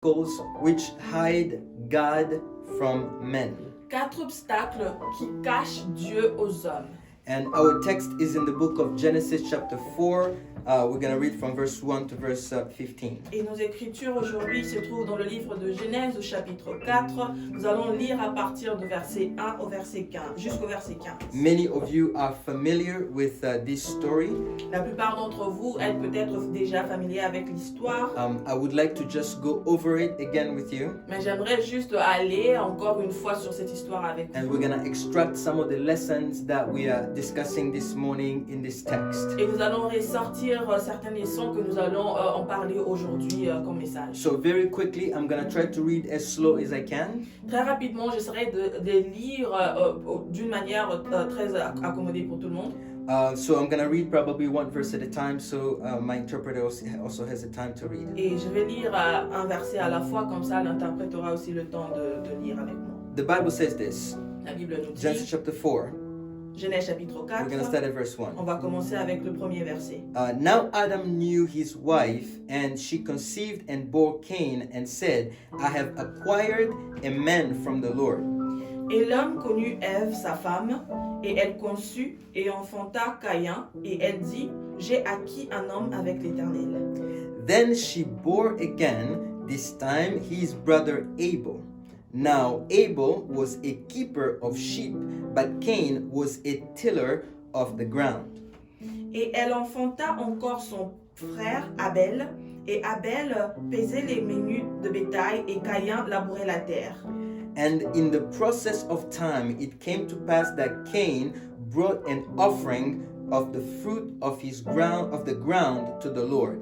obstacles which hide God from men. 4 obstacles qui cachent Dieu aux hommes. And our text is in the book of Genesis chapter 4. We're going to read from verse 1 to verse 15. Et nos écritures aujourd'hui se trouvent dans le livre de Genèse au chapitre 4. Nous allons lire à partir du verset 1 au verset 15, jusqu'au verset 15. Many of you are familiar with this story. La plupart d'entre vous êtes peut-être déjà familiers avec l'histoire. I would like to just go over it again with you. Mais j'aimerais juste aller encore une fois sur cette histoire avec And vous. we're going to extract some of the lessons that we are discussing this morning in this text. Et nous allons ressortir certaines leçons que nous allons en parler aujourd'hui comme message. So very quickly, I'm going to try to read as slow as I can. Très rapidement, j'essaierai de lire d'une manière très accommodée pour tout le monde. So I'm going to read probably one verse at a time, so my interpreter also has the time to read. Et je vais lire un verset à la fois, comme ça l'interprète aura aussi le temps de lire avec moi. The Bible says this, La Bible nous Genesis dit, chapter 4. Genèse chapitre We're going to 4, start at verse on 1. va commencer avec le premier verset. Now Adam knew his wife, and she conceived and bore Cain, and said, I have acquired a man from the Lord. Et l'homme connut Ève, sa femme, et elle conçut et enfanta Caïn, et elle dit, j'ai acquis un homme avec l'Éternel. Then she bore again, this time his brother Abel. Now Abel was a keeper of sheep, but Cain was a tiller of the ground. Et elle enfanta encore son frère Abel, et Abel pesait les menus de bétail, et Caïn labourait la terre. And in the process of time, it came to pass that Cain brought an offering of the fruit of the ground to the Lord.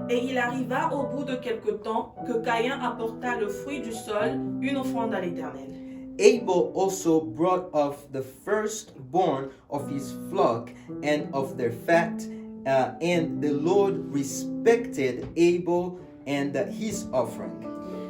Et il arriva au bout de quelque temps que Caïn apporta le fruit du sol, une offrande à l'Éternel. Abel also brought of the firstborn of his flock and of their fat, and the Lord respected Abel and his offering.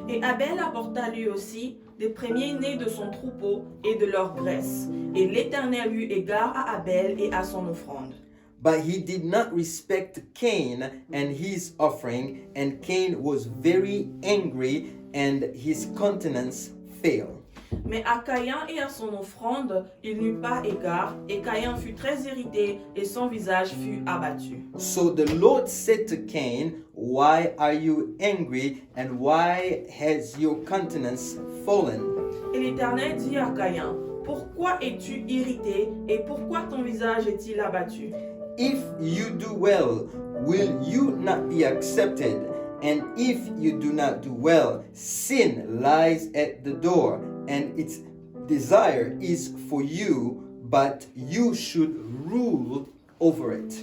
Et Abel apporta lui aussi des premiers-nés de son troupeau et de leur graisse. Et l'Éternel eut égard à Abel et à son offrande. But he did not respect Cain and his offering, and Cain was very angry, and his countenance failed. Mais à Caïn et à son offrande, il n'eut pas égard, et Caïn fut très irrité, et son visage fut abattu. So the Lord said to Cain, why are you angry, and why has your countenance fallen? Et l'Éternel dit à Caïn, pourquoi es-tu irrité, et pourquoi ton visage est-il abattu? If you do well, will you not be accepted? And if you do not do well, sin lies at the door, and its desire is for you, but you should rule over it.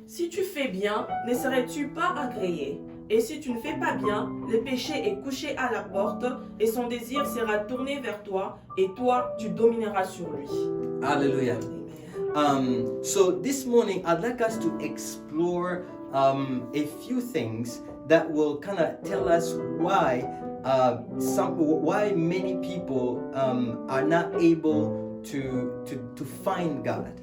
Si tu fais bien, ne serais-tu pas agréé? Et si tu ne fais pas bien, le péché est couché à la porte, et son désir sera tourné vers toi, et toi, tu domineras sur lui. Hallelujah. So this morning, I'd like us to explore a few things that will kind of tell us why many people are not able to find God.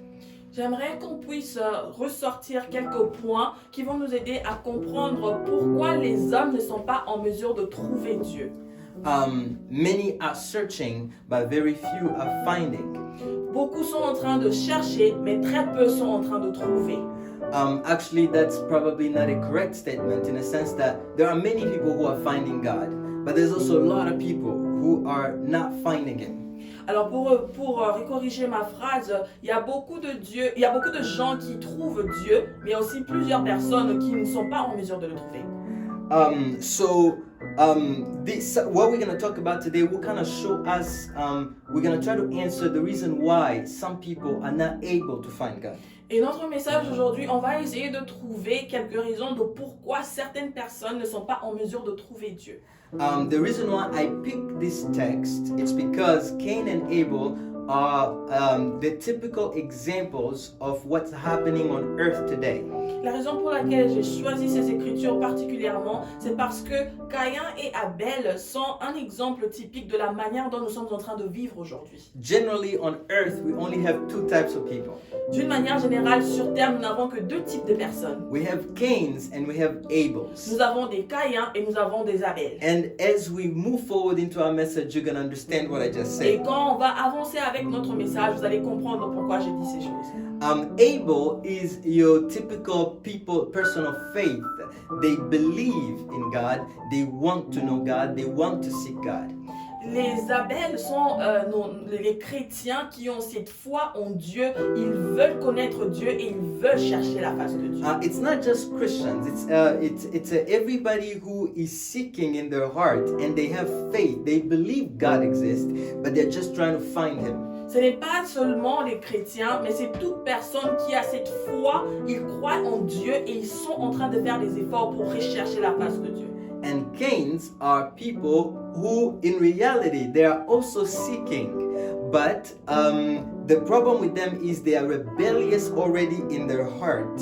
J'aimerais qu'on puisse ressortir quelques points qui vont nous aider à comprendre pourquoi les hommes ne sont pas en mesure de trouver Dieu. Many are searching, but very few are finding. Beaucoup sont en train de chercher, mais très peu sont en train de trouver. Actually, that's probably not a correct statement in a sense that there are many people who are finding God, but there's also a lot of people who are not finding Him. Alors pour corriger ma phrase, il y a beaucoup de gens qui trouvent Dieu, mais il y a aussi plusieurs personnes qui ne sont pas en mesure de le trouver. What we're going to talk about today will kind of show us, we're going to try to answer the reason why some people are not able to find God. Et notre message aujourd'hui, on va essayer de trouver quelques raisons de pourquoi certaines personnes ne sont pas en mesure de trouver Dieu. The reason why I picked this text, it's because Cain and Abel are the typical examples of what's happening on earth today. La raison pour laquelle j'ai choisi ces écritures particulièrement, c'est parce que Caïn et Abel sont un exemple typique de la manière dont nous sommes en train de vivre aujourd'hui. Generally, on earth, we only have two types of people. D'une manière générale, sur Terre, nous n'avons que deux types de personnes. We have Cains and we have Abels. Nous avons des Caïns et nous avons des Abel. And as we move forward into our message, you're going to understand what I just Et said. quand on va avancer avec notre message, vous allez comprendre pourquoi j'ai dit ces choses. Abel is your typical person of faith. They believe in God, they want to know God, they want to seek God. Les Abel sont les chrétiens qui ont cette foi en Dieu. Ils veulent connaître Dieu et ils veulent chercher la face de Dieu. It's not just Christians. It's everybody who is seeking in their heart and they have faith. They believe God exists, but they're just trying to find Him. Ce n'est pas seulement les chrétiens, mais c'est toute personne qui a cette foi. Ils croient en Dieu et ils sont en train de faire des efforts pour rechercher la face de Dieu. And Cains are people who, in reality, they are also seeking. But the problem with them is they are rebellious already in their heart.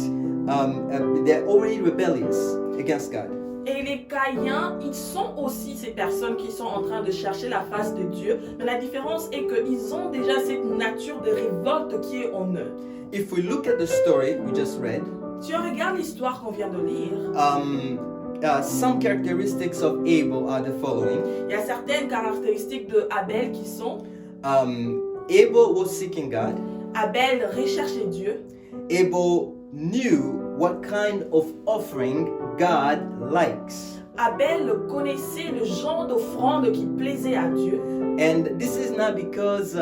They're already rebellious against God. Et les Caïens, ils sont aussi ces personnes qui sont en train de chercher la face de Dieu. Mais la différence est qu'ils ont déjà cette nature de révolte qui est en eux. If we look at the story we just read, Si on regarde l'histoire qu'on vient de lire, some characteristics of Abel are the following. il y a certaines caractéristiques de Abel qui sont: Abel was seeking God. Abel recherchait Dieu. Abel knew what kind of offering God likes. Abel connaissait le genre d'offrande qui plaisait à Dieu. And this is not because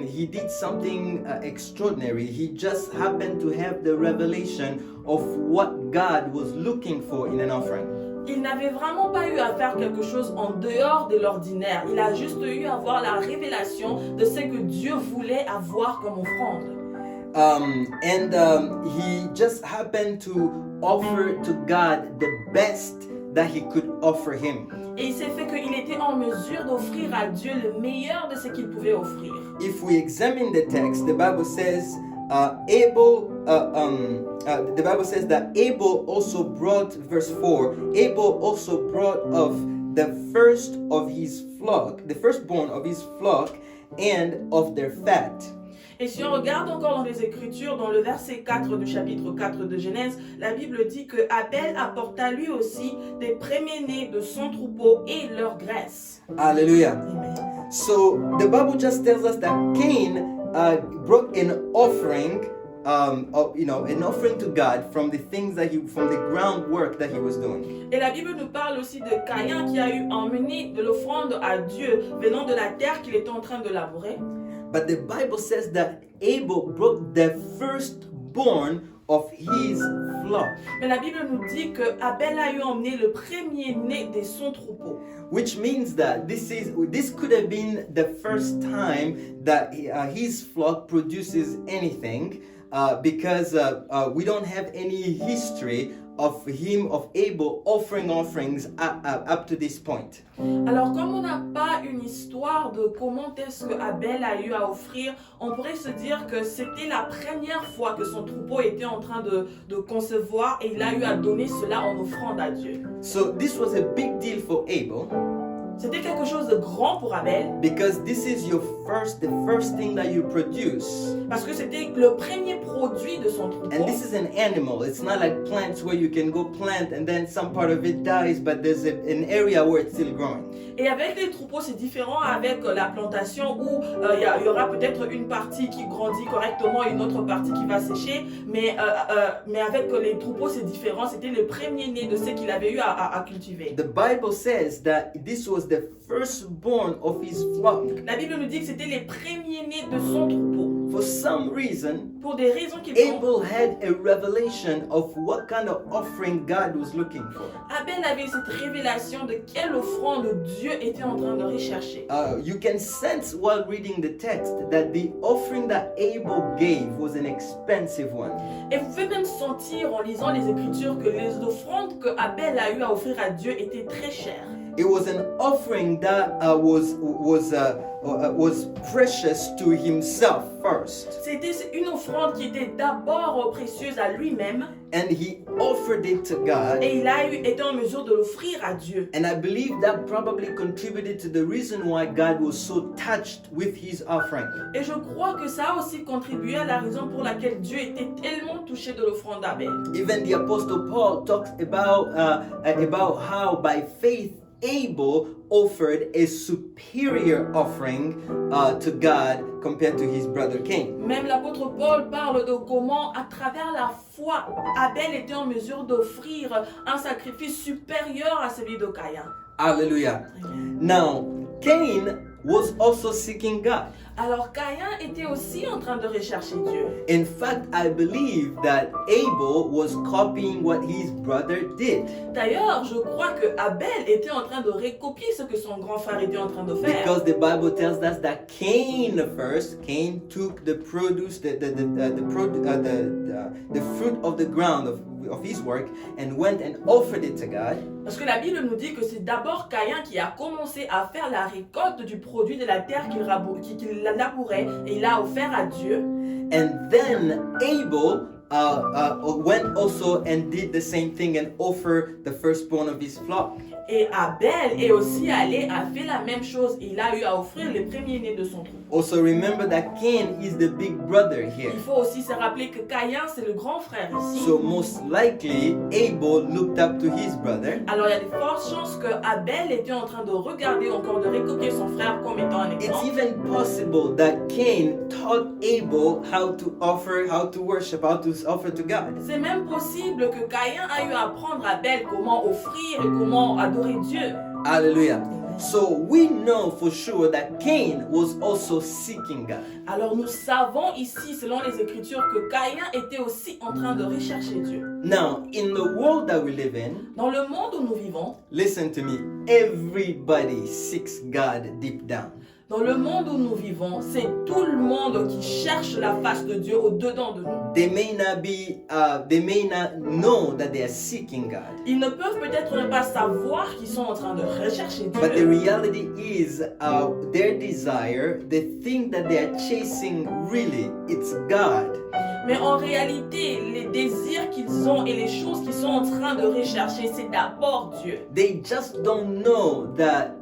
he did something extraordinary. He just happened to have the revelation of what God was looking for in an offering. Il n'avait vraiment pas eu à faire quelque chose en dehors de l'ordinaire. Il a juste eu à avoir la révélation de ce que Dieu voulait avoir comme offrande. He just happened to offer to God the best that he could offer him. Et il s'est fait qu'il était en mesure d'offrir à Dieu le meilleur de ce qu'il pouvait offrir. If we examine the text, the Bible says the Bible says that Abel also brought, verse 4, Abel also brought of the first of his flock, the firstborn of his flock, and of their fat. Et si on regarde encore dans les Écritures, dans le verset 4 du chapitre 4 de Genèse, la Bible dit que Abel apporta lui aussi des premiers-nés de son troupeau et leur graisse. Hallelujah. Amen. So the Bible just tells us that Cain brought an offering, an offering to God from the things from the groundwork that he was doing. Et la Bible nous parle aussi de Caïn qui a eu emmené de l'offrande à Dieu venant de la terre qu'il était en train de labourer. But the Bible says that Abel brought the firstborn of his flock. Mais la Bible nous dit que Abel a eu emmené le premier-né de son troupeau. Which means that this could have been the first time that his flock produces anything, because we don't have any history of Abel offering offerings up to this point. Alors comme on n'a pas une histoire de comment est-ce que Abel a eu à offrir, on pourrait se dire que c'était la première fois que son troupeau était en train de concevoir et il a eu à donner cela en offrande à Dieu. So this was a big deal for Abel. C'était quelque chose de grand pour Abel. Because this is the first thing that you produce. Parce que c'était le premier produit de son troupeau. And this is an animal. It's not like plants where you can go plant and then some part of it dies, but there's an area where it's still growing. Et avec les troupeaux, c'est différent avec la plantation où il y aura peut-être une partie qui grandit correctement et une autre partie qui va sécher. Mais avec les troupeaux, c'est différent. C'était le premier né de ce qu'il avait eu à cultiver. The Bible says that this was the firstborn of his flock. La Bible nous dit que c'était les premiers-nés de son troupeau. For some reason, Pour des raisons qu'il Abel had a revelation of what kind of offering God was looking for. Abel avait cette révélation de quelle offrande Dieu était en train de rechercher. You can sense while reading the text that the offering that Abel gave was an expensive one. Et vous pouvez même sentir en lisant les Écritures que les offrandes que Abel a eu à offrir à Dieu étaient très chères. It was an offering that was precious to himself first, C'était une offrande qui était d'abord précieuse à lui-même and he offered it to God. et il a été en mesure de l'offrir à Dieu. And I believe that probably contributed to the reason why God was so touched with his offering. Et je crois que ça a aussi contribué à la raison pour laquelle Dieu était tellement touché de l'offrande d'Abel. Even the Apostle Paul talks about how by faith Abel offered a superior offering to God compared to his brother Cain. Même l'apôtre Paul parle de comment, à travers la foi, Abel était en mesure d'offrir un sacrifice supérieur à celui de Caïn. Hallelujah. Now, Cain was also seeking God. Alors Caïn était aussi en train de rechercher Dieu. In fact, I believe that Abel was copying what his brother did. D'ailleurs, je crois que Abel était en train de recopier ce que son grand frère était en train de faire. Because the Bible tells us that Cain took the produce, the fruit of the ground of his work, and went and offered it to God. Parce que la Bible nous dit que c'est d'abord Caïn qui a commencé à faire la récolte du produit de la terre qu'il labourait et il l'a offert à Dieu. And then Abel went also and did the same thing and offered the firstborn of his flock. Et Abel est aussi allé, a fait la même chose. Il a eu à offrir les premiers-nés de son troupeau. Also remember that Cain is the big brother here. Il faut aussi se rappeler que Caïn, c'est le grand frère ici. So most likely Abel looked up to his brother. Alors il y a de fortes chances que Abel était en train de regarder encore, de recopier son frère comme étant un It's exemple. even possible that Cain taught Abel how to worship, how to offer to God. C'est même possible que Caïn a eu à apprendre à Abel comment offrir et comment adorer Dieu. Hallelujah. So we know for sure that Cain was also seeking God. Alors nous savons ici, selon les Écritures, que Caïn était aussi en train de rechercher Dieu. Now, in the world that we live in, Dans le monde où nous vivons, listen to me, everybody seeks God deep down. dans le monde où nous vivons, c'est tout le monde qui cherche la face de Dieu au-dedans de nous. They may not know that they are seeking God. Ils ne peuvent peut-être ne pas savoir qu'ils sont en train de rechercher But the Dieu. reality is their desire, the thing that they are chasing really, it's God. Mais en réalité, les désirs qu'ils ont et les choses qu'ils sont en train de rechercher, c'est d'abord Dieu. They just don't know that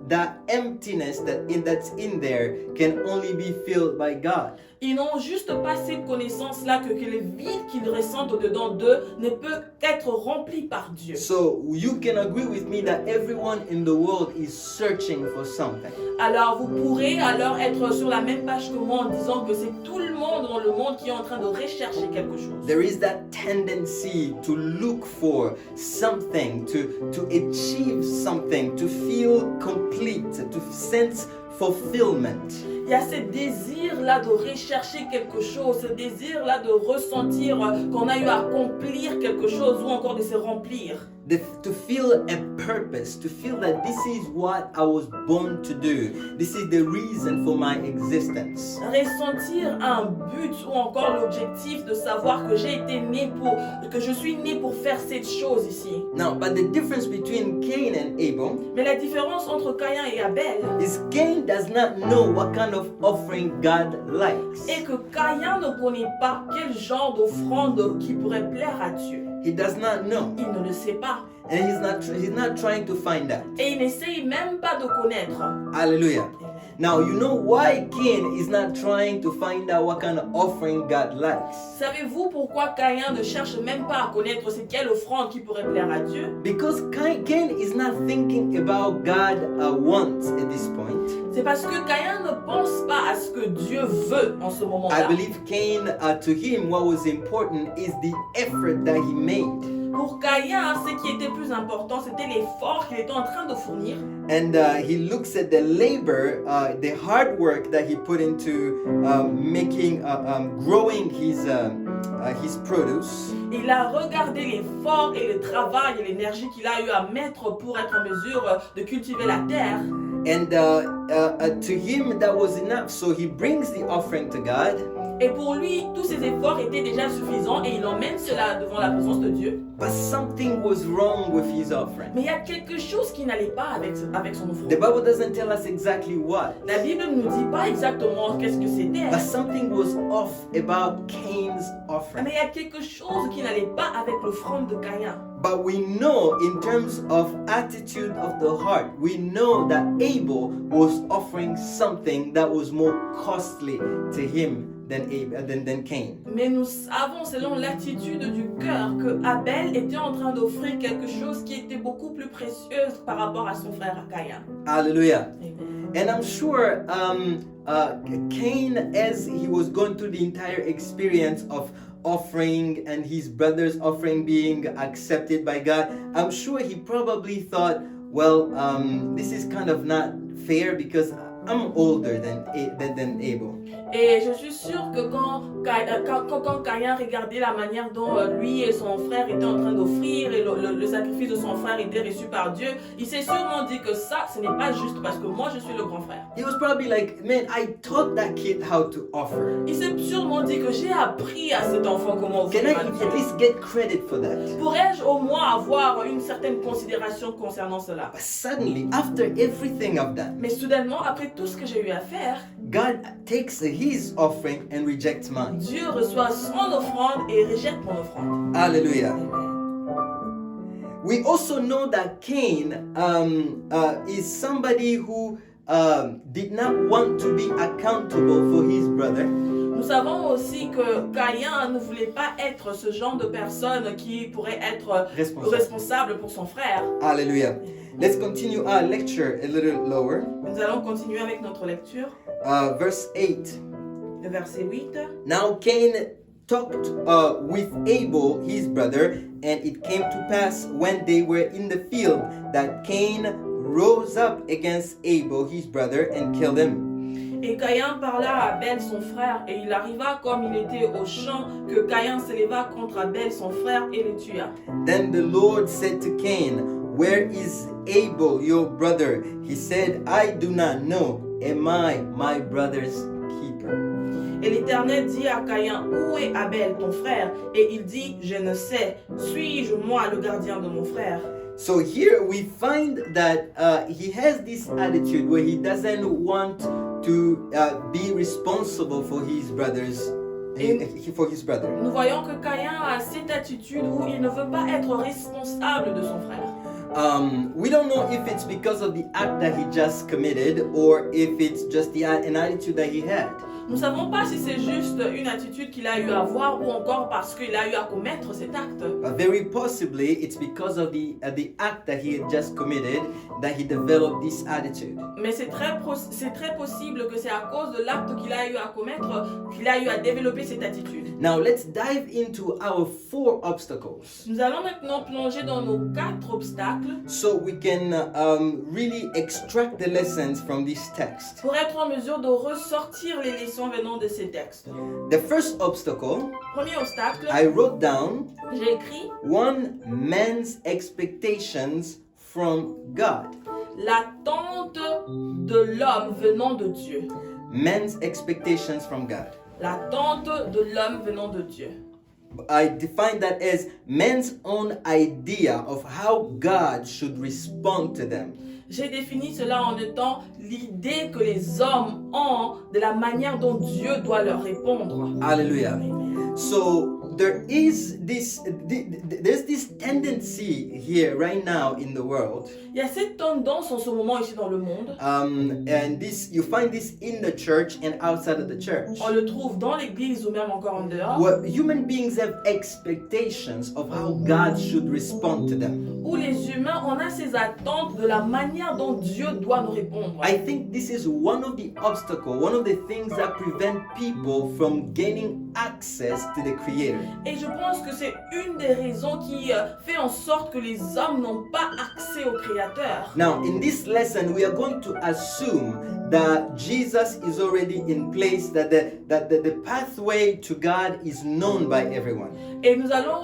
emptiness that's in there can only be filled by God. Ils n'ont juste pas cette connaissance-là que le vide qu'ils ressentent au-dedans d'eux ne peut qu'être rempli par Dieu. So you can agree with me that everyone in the world is searching for something. Alors vous pourrez alors être sur la même page que moi en disant que c'est tout le monde dans le monde qui est en train de rechercher quelque chose. There is that tendency to look for something, to achieve something, to feel complete, to sense fulfillment. Il y a ce désir-là de rechercher quelque chose, ce désir-là de ressentir qu'on a eu à accomplir quelque chose ou encore de se remplir. To feel a purpose, to feel that this is what I was born to do. This is the reason for my existence. Ressentir un but ou encore l'objectif de savoir que j'ai été né que je suis né pour faire cette chose ici. Now, but the difference between Cain and Abel Mais la différence entre Caïn et Abel is Cain does not know what kind of offering God likes. est que Caïn ne connaît pas quel genre d'offrande qui pourrait plaire à Dieu. He does not know, Il ne le sait pas. and he's not trying to find out. Et il n'essaye même pas de connaître. Hallelujah. Now, you know why Cain is not trying to find out what kind of offering God likes? Savez-vous pourquoi Caïn ne cherche même pas à connaître c'est quelle offrande qui pourrait plaire à Dieu? Because Cain is not thinking about God wants at this point. C'est parce que Caïn ne pense pas à ce que Dieu veut en ce I moment-là. believe Cain, to him, what was important is the effort that he made. Pour Caïn, ce qui était plus important, c'était l'effort qu'il était en train de fournir. And he looks at the labor, the hard work that he put into growing his produce. Il a regardé l'effort et le travail et l'énergie qu'il a eu à mettre pour être en mesure de cultiver la terre. And to him that was enough. So he brings the offering to God. Et pour lui, tous ses efforts étaient déjà suffisants et il emmène cela devant la présence de Dieu. But something was wrong with his offering. Mais il y a quelque chose qui n'allait pas avec son offrande. The Bible doesn't tell us exactly what. La Bible ne nous dit pas exactement qu'est-ce que c'était. But something was off about Cain's offering. Mais il y a quelque chose qui n'allait pas avec l'offrande de Caïn. But we know in terms of attitude of the heart, we know that Abel was offering something that was more costly to him than Cain. Mais nous savons, selon l'attitude du cœur, que Abel était en train d'offrir quelque chose qui était beaucoup plus précieux par rapport à son frère Caïn. Hallelujah. Amen. And I'm sure Cain, as he was going through the entire experience of offering and his brother's offering being accepted by God, I'm sure he probably thought, well, this is kind of not fair because I'm older than Abel. Et je suis sûre que quand Caïn regardait la manière dont lui et son frère étaient en train d'offrir et le sacrifice de son frère était reçu par Dieu, il s'est sûrement dit que ça, ce n'est pas juste parce que moi je suis le grand frère. He was probably like, man, I taught that kid how to offer. Il s'est sûrement dit que j'ai appris à cet enfant comment offrir Can I à Dieu. at least get credit for that? Pourrais-je au moins avoir une certaine considération concernant cela? But suddenly, after everything I've done, Mais soudainement, après tout ce que j'ai eu à faire, God takes his offering and rejects mine. Dieu reçoit son offrande et rejette mon offrande. Hallelujah. We also know that Cain is somebody who did not want to be accountable for his brother. Nous savons aussi que Caïn ne voulait pas être ce genre de personne qui pourrait être responsable pour son frère. Hallelujah. Let's continue our lecture a little lower. Nous allons continuer avec notre lecture. Verse 8. Le verset 8. Now Cain talked with Abel, his brother, and it came to pass when they were in the field that Cain rose up against Abel, his brother, and killed him. Et Caïn parla à Abel son frère, et il arriva comme il était au champ que Caïn s'éleva contre Abel son frère et le tua. Then the Lord said to Cain, "Where is Abel, your brother?" He said, "I do not know. Am I my brother's keeper?" Et l'Éternel dit à Caïn, où est Abel ton frère? Et il dit, je ne sais. Suis-je moi le gardien de mon frère? So here we find that he has this attitude where he doesn't want to be responsible for his brothers. For his brother. Nous voyons que Caïn a cette attitude où il ne veut pas être responsable de son frère. We don't know if it's because of the act that he just committed or if it's just an attitude that he had. Nous ne savons pas si c'est juste une attitude qu'il a eu à avoir ou encore parce qu'il a eu à commettre cet acte. Very possibly it's because of the act that he had just committed that he developed this attitude. Mais c'est très possible que c'est à cause de l'acte qu'il a eu à commettre qu'il a eu à développer cette attitude. Now let's dive into our 4 obstacles. Nous allons maintenant plonger dans nos 4 obstacles. So we can really extract the lessons from this text. Pour être en mesure de ressortir les leçons venant de ces textes. The first obstacle, Premier obstacle, I wrote down j'ai écrit one man's expectations from God. l'attente de l'homme venant de Dieu. Man's expectations from God. L'attente de l'homme venant de Dieu. I define that as man's own idea of how God should respond to them. J'ai défini cela en étant l'idée que les hommes ont de la manière dont Dieu doit leur répondre. Hallelujah. So there's this tendency here right now in the world. Il y a cette tendance en ce moment ici dans le monde. And you find this in the church and outside of the church. On le trouve dans l'église ou même encore en dehors. Where human beings have expectations of how God should respond to them. Où où les humains, on a ces attentes de la manière dont Dieu doit nous répondre. I think this is one of the obstacles, one of the things that prevent people from gaining access to the Creator. Et je pense que c'est une des raisons qui fait en sorte que les hommes n'ont pas accès au Créateur. Now, in this lesson, we are going to assume that Jesus is already in place, that the pathway to God is known by everyone. Et nous allons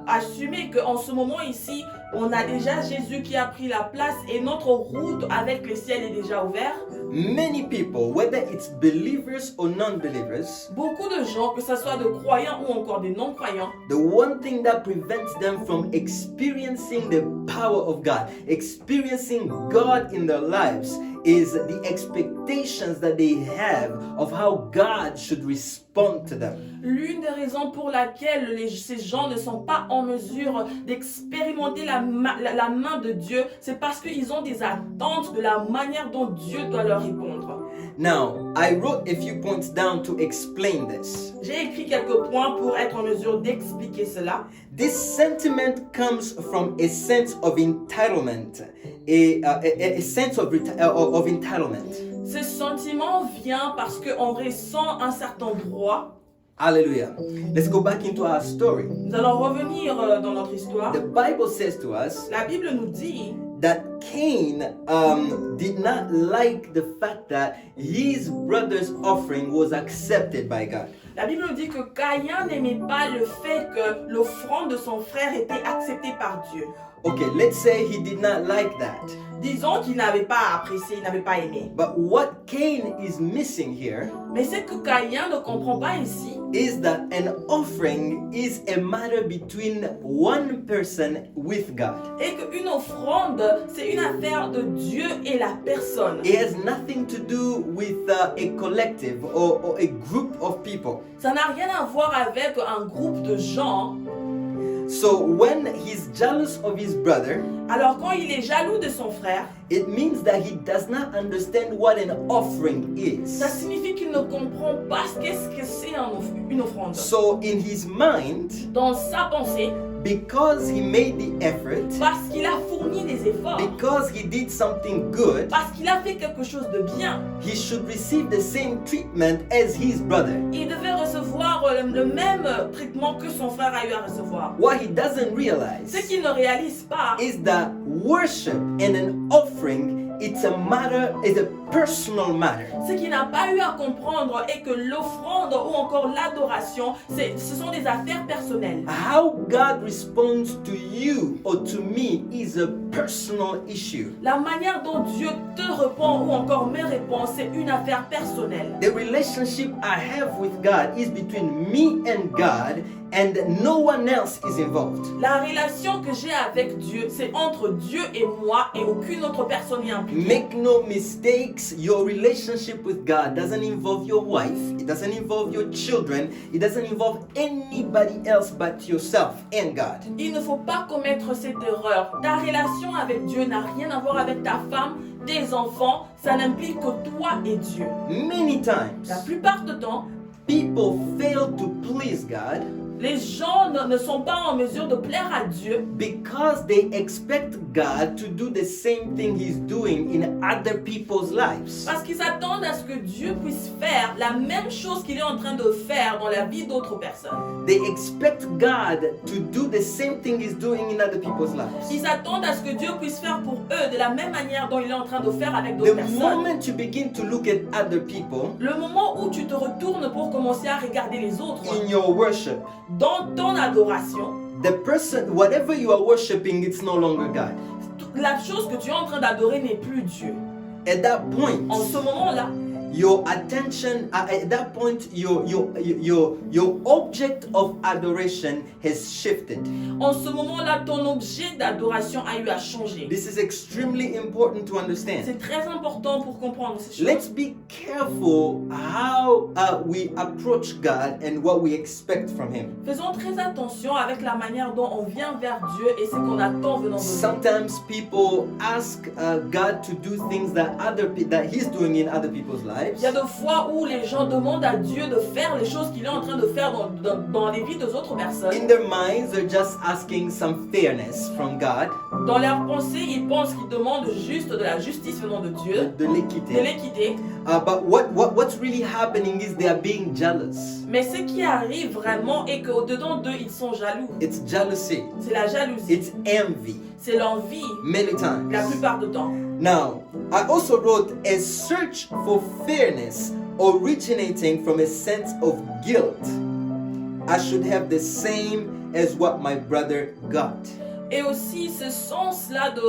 assumer qu'en ce moment ici, on a déjà Jésus qui a pris la place et notre route avec le ciel est déjà ouverte. Many people, whether it's believers or non-believers, Beaucoup de gens, que ce soit de croyants ou encore des non-croyants, the one thing that prevents them from experiencing the power of God, experiencing God in their lives, is the expectations that they have of how God should respond to them. l'une des raisons pour laquelle ces gens ne sont pas en mesure d'expérimenter la main de Dieu, c'est parce qu'ils ont des attentes de la manière dont Dieu doit leur répondre. Now, I wrote a few points down to explain this. J'ai écrit quelques points pour être en mesure d'expliquer cela. This sentiment comes from a sense of entitlement, a sense of entitlement. Ce sentiment vient parce qu'on ressent un certain droit. Hallelujah. Let's go back into our story. Nous allons revenir dans notre histoire. The Bible says to us La Bible nous dit that Cain did not like the fact that his brother's offering was accepted by God. La Bible nous dit que Caïn n'aimait pas le fait que l'offrande de son frère était acceptée par Dieu. Okay, let's say he did not like that. Disons qu'il n'avait pas apprécié, il n'avait pas aimé. But what Cain is missing here Mais ce que Caïn ne comprend pas ici, is that an offering is a matter between one person with God. est qu'une offrande, c'est une affaire de Dieu et la personne. It has nothing to do with a collective or a group of people. Ça n'a rien à voir avec un groupe de gens. So when he's jealous of his brother, Alors quand il est jaloux de son frère, it means that he does not understand what an offering ça is. signifie qu'il ne comprend pas qu'est-ce que c'est une offrande. So in his mind, Dans sa pensée, because he made the effort, parce qu'il a fourni des efforts, because he did something good, parce qu'il a fait quelque chose de bien, he should receive the same treatment as his brother. il devait recevoir le même traitement que son frère a eu à recevoir. What he doesn't Ce realize qu'il ne réalise pas, is that worship and an offering, it's a personal matter. ce qu'il n'a pas eu à comprendre est que l'offrande ou encore l'adoration, ce sont des affaires personnelles. How God responds to you or to me is a personal issue. La manière dont Dieu te répond ou encore me répond, c'est une affaire personnelle. The relationship I have with God is between me and God, and no one else is involved. La relation que j'ai avec Dieu, c'est entre Dieu et moi et aucune autre personne n'est impliquée. Make no mistakes, your relationship with God doesn't involve your wife, it doesn't involve your children, it doesn't involve anybody else but yourself and God. Il ne faut pas commettre cette erreur. Ta relation avec Dieu n'a rien à voir avec ta femme, tes enfants, ça n'implique que toi et Dieu. Many times, La plupart du temps, people fail to please God les gens ne sont pas en mesure de plaire à Dieu because they expect God to do the same thing He's doing in other people's lives. parce qu'ils attendent à ce que Dieu puisse faire la même chose qu'il est en train de faire dans la vie d'autres personnes. They expect God to do the same thing He's doing in other people's lives. Ils attendent à ce que Dieu puisse faire pour eux de la même manière dont il est en train de faire avec The d'autres personnes. moment you begin to look at other people Le moment où tu te retournes pour commencer à regarder les autres in your worship, dans ton adoration, the person, whatever you are worshiping, it's no longer God. la chose que tu es en train d'adorer n'est plus Dieu. At that point, En ce moment-là, your attention, at that point, your object of adoration has shifted. en ce moment-là, ton objet d'adoration a eu à changer. This is extremely important to understand. C'est très important pour comprendre ces choses. Let's be careful how we approach God and what we expect from Him. Faisons très attention avec la manière dont on vient vers Dieu et ce qu'on attend venant de lui. Sometimes people ask God to do things that He's doing in other people's lives. lives. Il y a des fois où les gens demandent à Dieu de faire les choses qu'il est en train de faire dans les vies des autres personnes. In their minds, they're just asking some fairness from God, Dans leurs pensées, ils pensent qu'ils demandent juste de la justice venant de Dieu, de de l'équité. l'équité. But what's really happening is they are being jealous. Mais ce qui arrive vraiment est qu'au-dedans d'eux, ils sont jaloux. It's jealousy. C'est la jalousie, It's envy. c'est l'envie, Many times. la plupart du temps. Now, I also wrote a search for fairness originating from a sense of guilt. I should have the same as what my brother got. Et aussi, ce sens-là de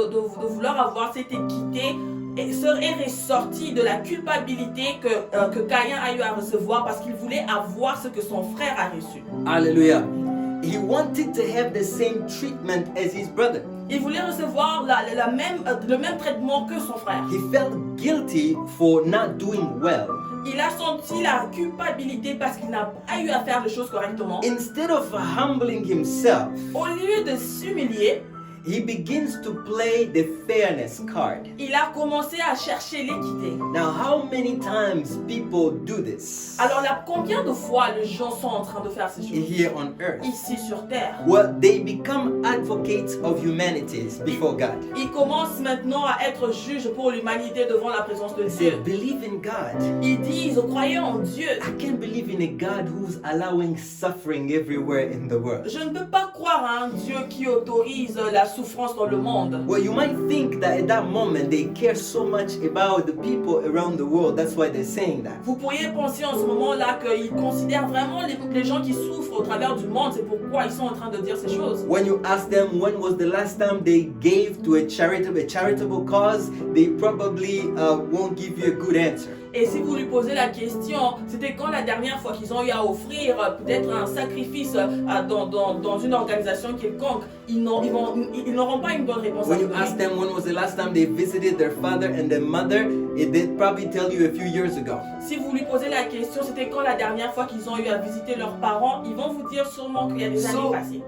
vouloir avoir cette équité est ressorti de la culpabilité que Caïn a eu à recevoir parce qu'il voulait avoir ce que son frère a reçu. Hallelujah. He wanted to have the same treatment as his brother. Il voulait recevoir le même traitement que son frère. He felt guilty for not doing well. Il a senti la culpabilité parce qu'il n'a pas eu à faire les choses correctement. Instead of humbling himself, Au lieu de s'humilier, he begins to play the fairness card. il a commencé à chercher l'équité. Now, how many times people do this Alors là, combien de fois les gens sont en train de faire ces choses here on earth? ici sur terre? Well, they become advocates of humanities before God. Ils commencent maintenant à être juges pour l'humanité devant la présence de They Dieu. believe in God. Ils disent, croyez en Dieu. I can't believe in a God who's allowing suffering everywhere in the world. Je ne peux pas croire à un Dieu qui autorise la souffrance dans le monde. Well, you might think that at that moment they care so much about the people around the world. That's why they're saying that. Vous pourriez penser en ce moment-là qu'ils considèrent vraiment les gens qui souffrent au travers du monde. C'est pourquoi ils sont en train de dire ces choses. When you ask them when was the last time they gave to a charitable cause, they probably won't give you a good answer. Et si vous lui posez la question, c'était quand la dernière fois qu'ils ont eu à offrir peut-être un sacrifice dans une organisation quelconque, ils n'auront pas une bonne réponse à When vous you donner. ask them when was the last time they visited their father and their mother, they'd probably tell you a few years ago. Si vous lui posez la question, c'était quand la dernière fois qu'ils ont eu à visiter leurs parents, ils vont vous dire sûrement qu'il y a des années So passées.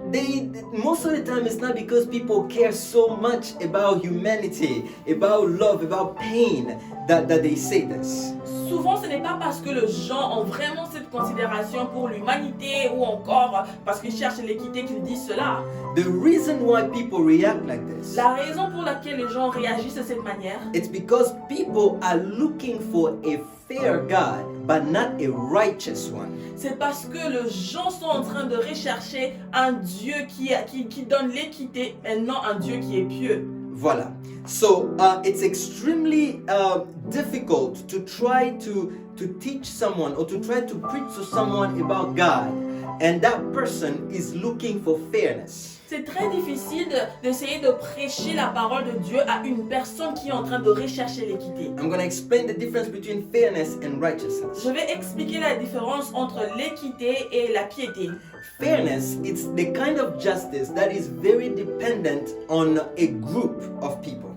most of the time it's not because people care so much about humanity, about love, about pain that they say this. Souvent, ce n'est pas parce que les gens ont vraiment cette considération pour l'humanité ou encore parce qu'ils cherchent l'équité qu'ils disent cela. The reason why people react like this, La raison pour laquelle les gens réagissent de cette manière, it's because people are looking for a fair God, but not a righteous one. c'est parce que les gens sont en train de rechercher un Dieu qui donne l'équité et non un Dieu qui est pieux. Voila. So it's extremely difficult to try to teach someone or to try to preach to someone about God, and that person is looking for fairness. C'est très difficile d'essayer de prêcher la parole de Dieu à une personne qui est en train de rechercher l'équité. I'm going to explain the difference between fairness and righteousness. Je vais expliquer la différence entre l'équité et la piété. Fairness, it's the kind of justice that is very dependent on a group of people.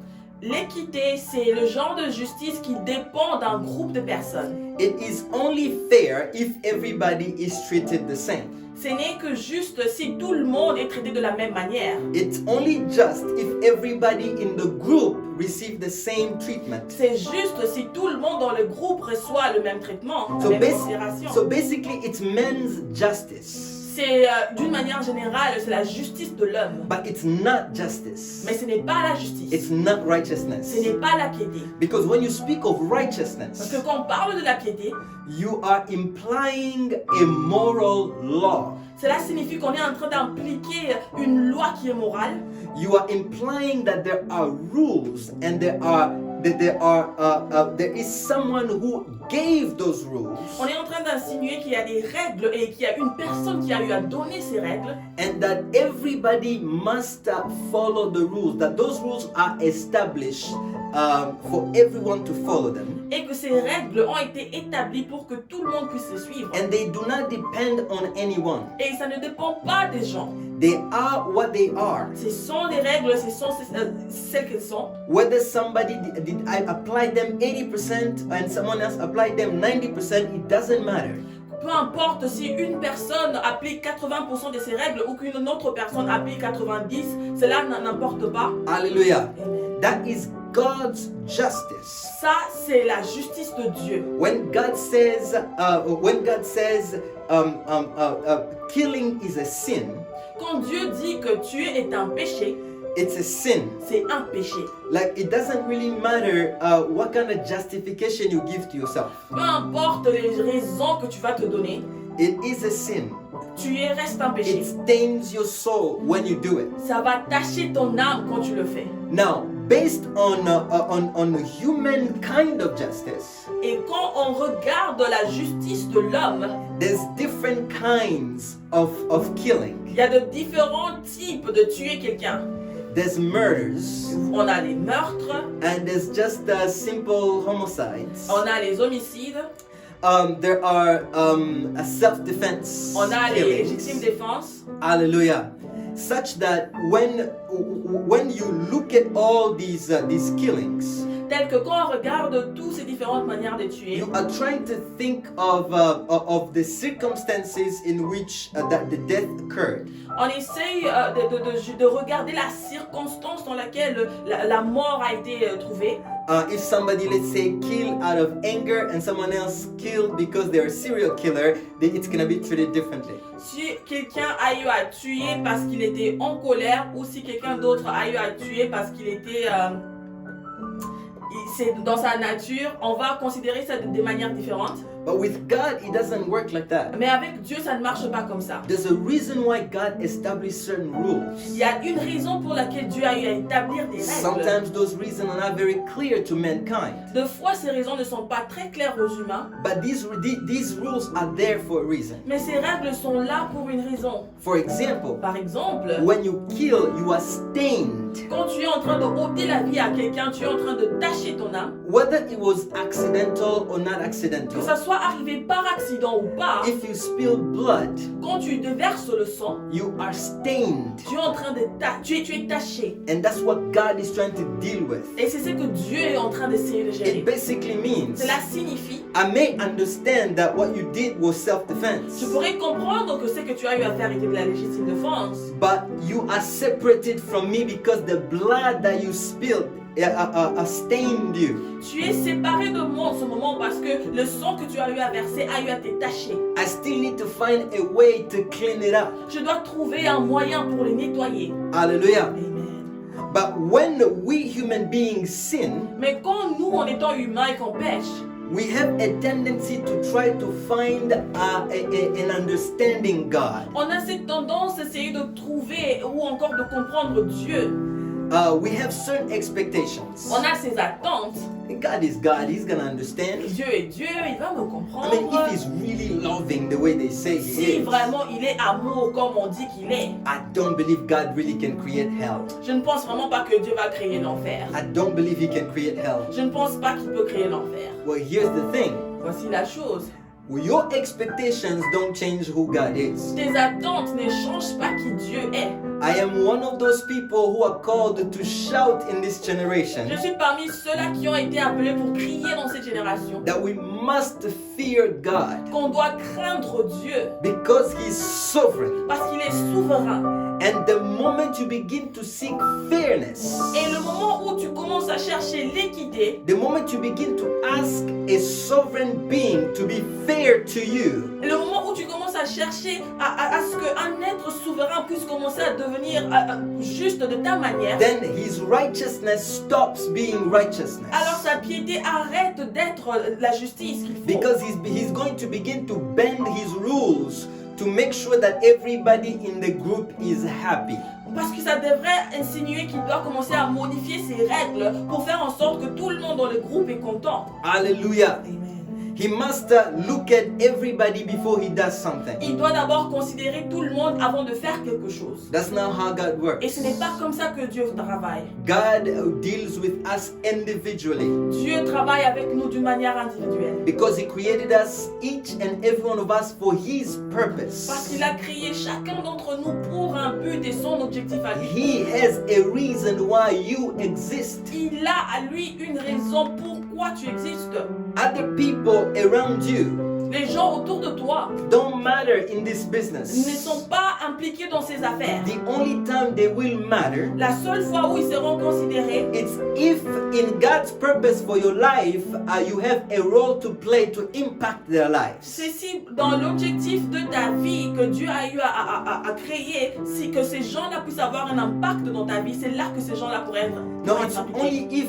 L'équité, c'est le genre de justice qui dépend d'un groupe de personnes. It is only fair if everybody is treated the same. Ce n'est que juste si tout le monde est traité de la même manière. It's only just if everybody in the group receive the same treatment. C'est juste si tout le monde dans le groupe reçoit le même traitement, la même considération. So basically, it's men's justice, C'est d'une manière générale, c'est la justice de l'homme. but it's not justice. Mais ce n'est pas la justice. It's not righteousness. Ce n'est pas la piété. Because when you speak of Parce righteousness, que quand on parle de la piété, you are implying a moral law. cela signifie qu'on est en train d'impliquer une loi qui est morale. You are implying that there are rules and there is someone who gave those rules, On est en train d'insinuer qu'il y a des règles et qu'il y a une personne qui a eu à donner ces règles. and that everybody must follow the rules, that those rules are established for everyone to follow them, Et que ces règles ont été établies pour que tout le monde puisse les suivre. and they do not depend on anyone. Et ça ne dépend pas des gens. They are what they are. Ce sont des règles, ce sont celles qu'elles sont. Whether somebody did I apply them 80% and someone else applied them 90%, it doesn't matter. Peu importe si une personne applique 80% de ces règles ou qu'une autre personne applique 90%, cela n'importe pas. Hallelujah. Amen. That is God's justice. Ça, c'est la justice de Dieu. When God says, killing is a sin, Quand Dieu dit que tuer est un péché, it's a sin. c'est un péché. Like it doesn't really matter what kind of justification you give to yourself. Peu importe les raisons que tu vas te donner, It is a sin. tuer reste un péché. It stains your soul when you do it. Ça va tacher ton âme quand tu le fais. Now, based on the human kind of justice, Et quand on regarde la justice de l'homme, there's different kinds of killing. il y a de différents types de tuer quelqu'un. There's murders, On a les meurtres, and there's just simple homicides. on a les homicides, There are self-defense on a les killings. légitimes défenses. Hallelujah. Such that when you look at all these killings, Tel que quand on regarde toutes ces différentes manières de tuer, you are trying to think of the circumstances in which that the death occurred. on essaye de regarder la circonstance dans laquelle la mort a été trouvée. If somebody, let's say, killed out of anger and someone else killed because they're a serial killer, then it's gonna be treated differently. Si quelqu'un a eu à tuer parce qu'il était en colère, ou si quelqu'un d'autre a eu à tuer parce qu'il était c'est dans sa nature, on va considérer ça de manières différentes. But with God, it doesn't work like that. Mais avec Dieu, ça ne marche pas comme ça. There's a reason why God established certain Il rules. y a une raison pour laquelle Dieu a eu à établir des règles. Sometimes those reasons are not very clear to mankind. De fois, ces raisons ne sont pas très claires aux humains, But these rules are there for a reason. mais ces règles sont là pour une raison. For example, Par exemple, when you kill, you are stained. quand tu es en train de ôter la vie à quelqu'un, tu es en train de tacher ton âme. Whether it was accidental or not Que accidental, ça soit arrivé par accident ou pas, if you spill blood, quand tu déverses le sang, you are stained. tu es en train de tu es taché. And that's what God is trying to deal with. Et c'est ce que Dieu est en train d'essayer de gérer. It basically means Cela signifie, I may understand that what you did was self-defense, je pourrais comprendre que ce que tu as eu à faire était de la légitime défense, but you are separated from me because the blood that you spilled stained you. tu es séparé de moi en ce moment parce que le sang que tu as eu à verser a eu à te tacher. I still need to find a way to clean it up. Je dois trouver un moyen pour les nettoyer. Hallelujah. Amen. But when we human beings sin, Mais quand nous, en étant humains et qu'on pêche, we have a tendency to try to find an understanding God. on a cette tendance à essayer de trouver ou encore de comprendre Dieu. We have certain expectations. On a ses attentes. God is God, He's gonna understand. Dieu est Dieu, il va me I mean, comprendre. if He's really loving the way they say He Si is, vraiment il est amour comme on dit qu'il est, I don't believe God really can create hell. je ne pense vraiment pas que Dieu va créer l'enfer. I don't believe He can create hell. Je ne pense pas qu'il peut créer l'enfer. Well, here's the thing. Voici la chose. Your expectations don't change who God is. Tes attentes ne changent pas qui Dieu est. I am one of those people who are called to shout in this generation Je suis parmi ceux-là qui ont été appelés pour crier dans cette génération that we must fear God qu'on doit craindre Dieu because He's sovereign. parce qu'il est souverain. And the moment you begin to seek fairness, Et le moment où tu commences à chercher l'équité, the moment you begin to ask a sovereign being to be fair to you, le moment où tu commences à chercher à ce qu'un être souverain puisse commencer à devenir juste de ta manière, then His righteousness stops being righteousness. alors sa piété arrête d'être la justice qu'il faut. Because he's going to begin to bend His rules to make sure that everybody in the group is happy. Parce que ça devrait insinuer qu'il doit commencer à modifier ses règles pour faire en sorte que tout le monde dans le groupe est content. Hallelujah. Amen. He must look at everybody before he does something. Il doit d'abord considérer tout le monde avant de faire quelque chose. That's not how God works. Et ce n'est pas comme ça que Dieu travaille. God deals with us individually Dieu travaille avec nous d'une manière individuelle. because He created us, each and every one of us, for His purpose. Parce qu'il a créé chacun d'entre nous pour un but et son objectif à lui. He has a reason why you exist. Il a à lui une raison pourquoi tu existes. Other people around you Les gens autour de toi don't matter in this ne business. sont pas impliqués dans ces affaires. The only time they will matter, La seule fois où ils seront considérés, it's if in God's purpose for your life, you have a role to play to impact their lives. c'est si dans l'objectif de ta vie que Dieu a eu à créer, si que ces gens-là puissent avoir un impact dans ta vie, c'est là que ces gens-là pourraient être No, it's only if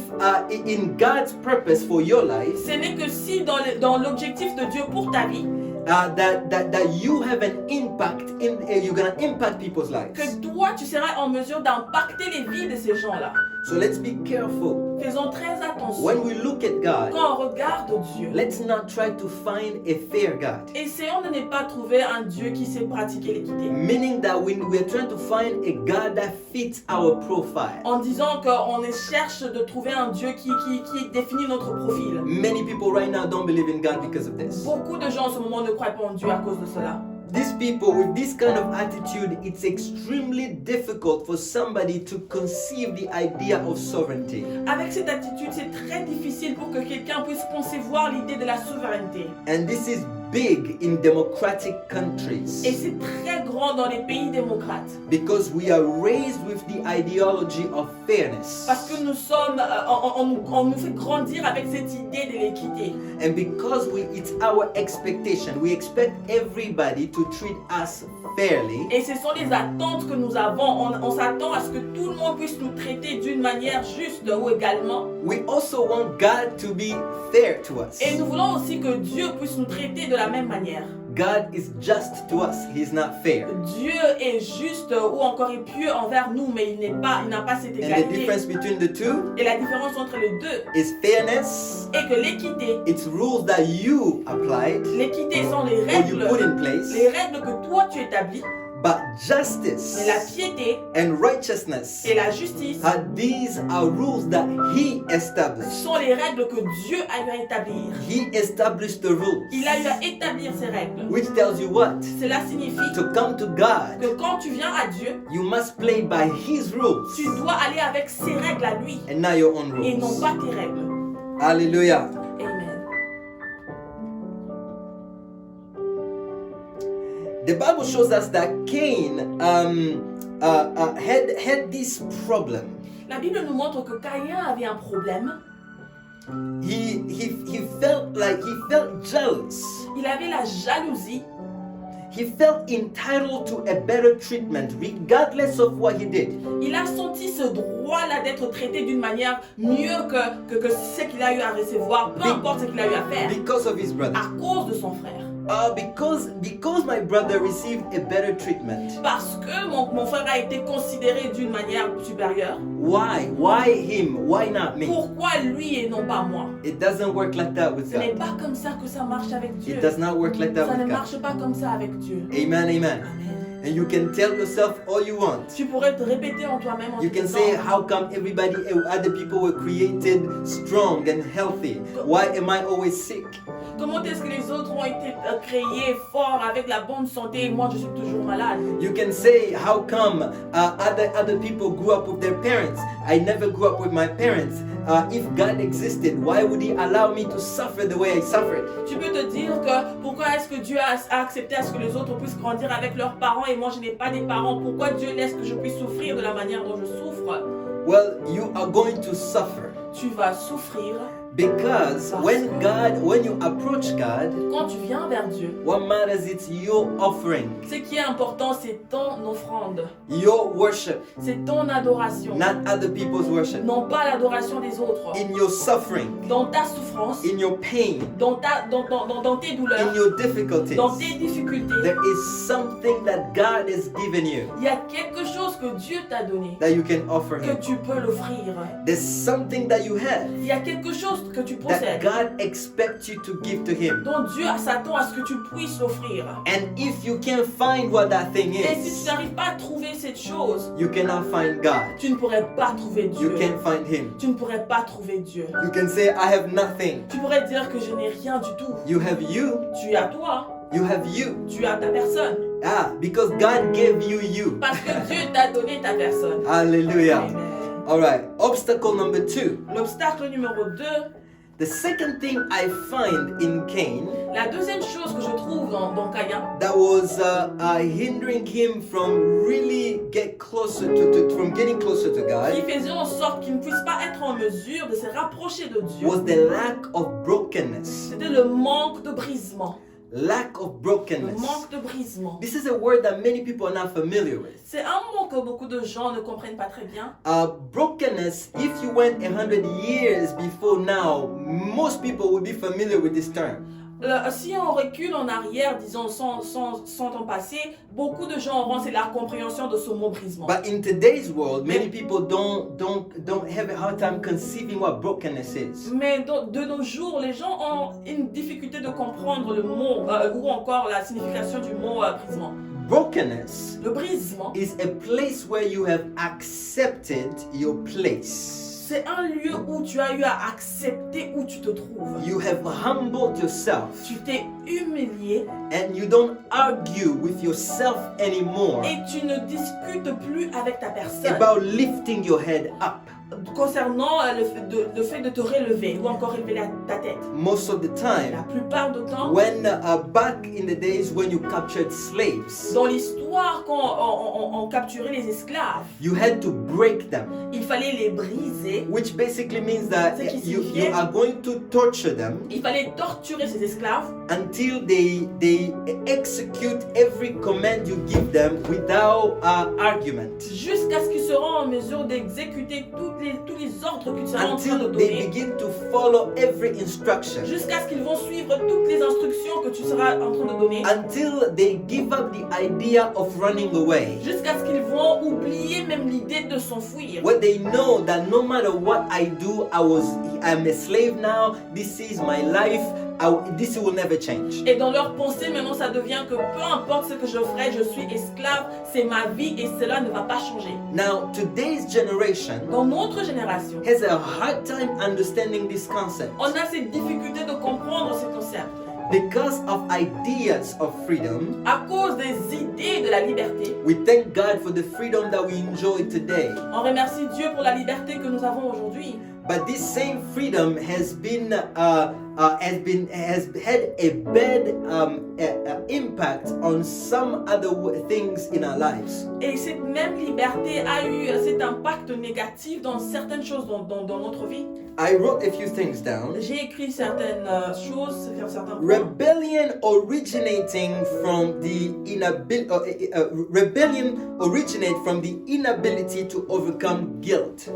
in God's purpose for your life Ce n'est que si dans l'objectif de Dieu pour ta vie, that you have an impact you're gonna impact people's lives. que toi tu seras en mesure d'impacter les vies de ces gens-là. So let's be careful Faisons très attention when we look at God. quand on regarde Dieu. Let's not try to find a fair God. Essayons de ne pas trouver un Dieu qui sait pratiquer l'équité. Meaning that when we're trying to find a God that fits our profile. En disant qu'on cherche de trouver un Dieu qui définit notre profil. Many people right now don't believe in God because of this. Beaucoup de gens en ce moment ne croient pas en Dieu à cause de cela. These people with this kind of attitude, it's extremely difficult for somebody to conceive the idea of sovereignty. Avec cette attitude, c'est très difficile pour que quelqu'un puisse concevoir l'idée de la souveraineté. And this is big in democratic countries. Et c'est très grand dans les pays démocrates. Because we are raised with the ideology of fairness. Parce que nous sommes, on nous fait grandir avec cette idée de l'équité. And because it's our expectation, we expect everybody to treat us fairly. Et ce sont les attentes que nous avons. On s'attend à ce que tout le monde puisse nous traiter d'une manière juste ou également. We also want God to be fair to us. Et nous voulons aussi que Dieu puisse nous traiter de la même manière. God is just to us, He's not fair. Dieu est juste ou encore est pieux envers nous, mais il n'a pas cette And the égalité. difference between the two Et la différence entre les deux is fairness. est que l'équité, It's rules that you applied l'équité sont les or you put règles, in place. les règles que toi tu établis, But justice mais la piété and righteousness, et la justice these are rules that He established. sont les règles que Dieu a eu à établir. He established the rules. Il a eu à établir ces règles. Which tells you what? Cela signifie To come to God, que quand tu viens à Dieu, you must play by His rules tu dois aller avec ses règles à lui and not your own et non rules. pas tes règles. Hallelujah. Amen. The Bible shows us that Cain had this problem. La Bible nous montre que Caïn avait un problème. He felt jealous. Il avait la jalousie. He felt entitled to a better treatment regardless of what he did. Il a senti ce droit-là d'être traité d'une manière mieux que ce qu'il a eu à recevoir, peu importe ce qu'il a eu à faire, Because of his brother. à cause de son frère. Because my brother received a better treatment. Parce que mon frère a été considéré d'une manière supérieure. Why? Why him? Why not me? Pourquoi lui et non pas moi? It doesn't work like that with Ce n'est God. pas comme ça que ça marche avec Dieu. It does not work like that Ça ne with God. marche pas comme ça avec Dieu. Amen, amen. Amen. And you can tell yourself all you want. Tu pourrais te répéter en toi-même en You te can disant, say, how come other people were created strong and healthy? Why am I always sick? comment est-ce que les autres ont été créés forts avec la bonne santé et moi je suis toujours malade? You can say, how come other people grew up with their parents? I never grew up with my parents. If God existed, why would He allow me to suffer the way I suffered? Tu peux te dire que pourquoi est-ce que Dieu a accepté à ce que les autres puissent grandir avec leurs parents et moi je n'ai pas des parents? Pourquoi Dieu laisse que je puisse souffrir de la manière dont je souffre? Well, you are going to suffer Tu vas souffrir because when you approach God, quand tu viens vers Dieu. what matters is your offering, Ce qui est important, c'est ton offrande, your worship, c'est ton adoration, not other people's worship. non pas l'adoration des autres. In your suffering, Dans ta souffrance, in your pain, dans tes in douleurs, your difficulties, dans tes difficultés, there is something that God has given you il y a quelque chose que Dieu t'a donné, that you can offer que Him. tu peux l'offrir. There's something that you have Il y a quelque chose que tu that possèdes, God expects you to give to Him. dont Dieu s'attend à ce que tu puisses l'offrir. And if you can't find what that thing Et si is, tu n'arrives pas à trouver cette chose, you cannot find God. tu ne pourrais pas trouver You Dieu. can't find Him. Tu ne pourrais pas trouver Dieu. You can say, I have nothing. Tu pourrais dire que je n'ai rien du tout. You have you. Tu as toi, You have you. tu as ta personne. Because God gave you you. Parce que Dieu t'a donné ta personne. Hallelujah. Amen. All right. Obstacle number 2. L'obstacle numéro 2, The second thing I find in Cain La deuxième chose que je trouve dans Caïn, that was hindering him from really getting closer to God qui faisait en sorte qu'il ne puisse pas être en mesure de se rapprocher de Dieu, was the lack of brokenness. c'était le manque de brisement. Lack of Le brokenness. manque de brisement. This is a word that many people are not familiar with. C'est un mot que beaucoup de gens ne comprennent pas très bien. Brokenness, if you went 100 years before now, most people would be familiar with this term. Si on recule en arrière, disons 100 ans passés, beaucoup de gens auront la compréhension de ce mot brisement. But in today's world, many people don't have a hard time conceiving what brokenness is. Mais de nos jours, les gens ont une difficulté de comprendre le mot ou encore la signification du mot brisement. Brokenness Le brisement, is a place where you have accepted your place. c'est un lieu où tu as eu à accepter où tu te trouves. You have humbled yourself Tu t'es humilié and you don't argue with yourself anymore et tu ne discutes plus avec ta personne about lifting your head up. concernant le fait de te relever ou encore élever ta tête. Most of the time, La plupart du temps, when back in the days when you captured slaves, dans l'histoire, quand on capturait les esclaves, you had to break them, il fallait les briser, which basically means that Ce qui you signifiait- are going to torture them il fallait torturer ces esclaves until they execute every command you give them without argument, jusqu'à ce qu'ils seront en mesure d'exécuter tous les ordres que tu seras en train de until they donner, begin to follow every instruction, jusqu'à ce qu'ils vont suivre toutes les instructions que tu seras en train de donner, until they give up the idea of running away. jusqu'à ce qu'ils vont oublier même l'idée de s'enfuir. What they know that no matter what I do, I'm a slave now. This is my life. This will never change. Et dans leur pensée, maintenant, ça devient que peu importe ce que je ferai, je suis esclave, c'est ma vie et cela ne va pas changer. Now, today's generation Dans notre génération, has a hard time understanding this concept on a cette difficulté de comprendre ce concept. because of ideas of freedom. À cause des idées de la liberté, We thank God for the freedom that we enjoy today. on remercie Dieu pour la liberté que nous avons aujourd'hui. But this same freedom has had a bad impact on some other things in our lives. Et cette même liberté a eu cet impact négatif dans certaines choses dans notre vie. I wrote a few things down. J'ai écrit certaines choses, certains points. Rebellion originating from the inability to overcome guilt.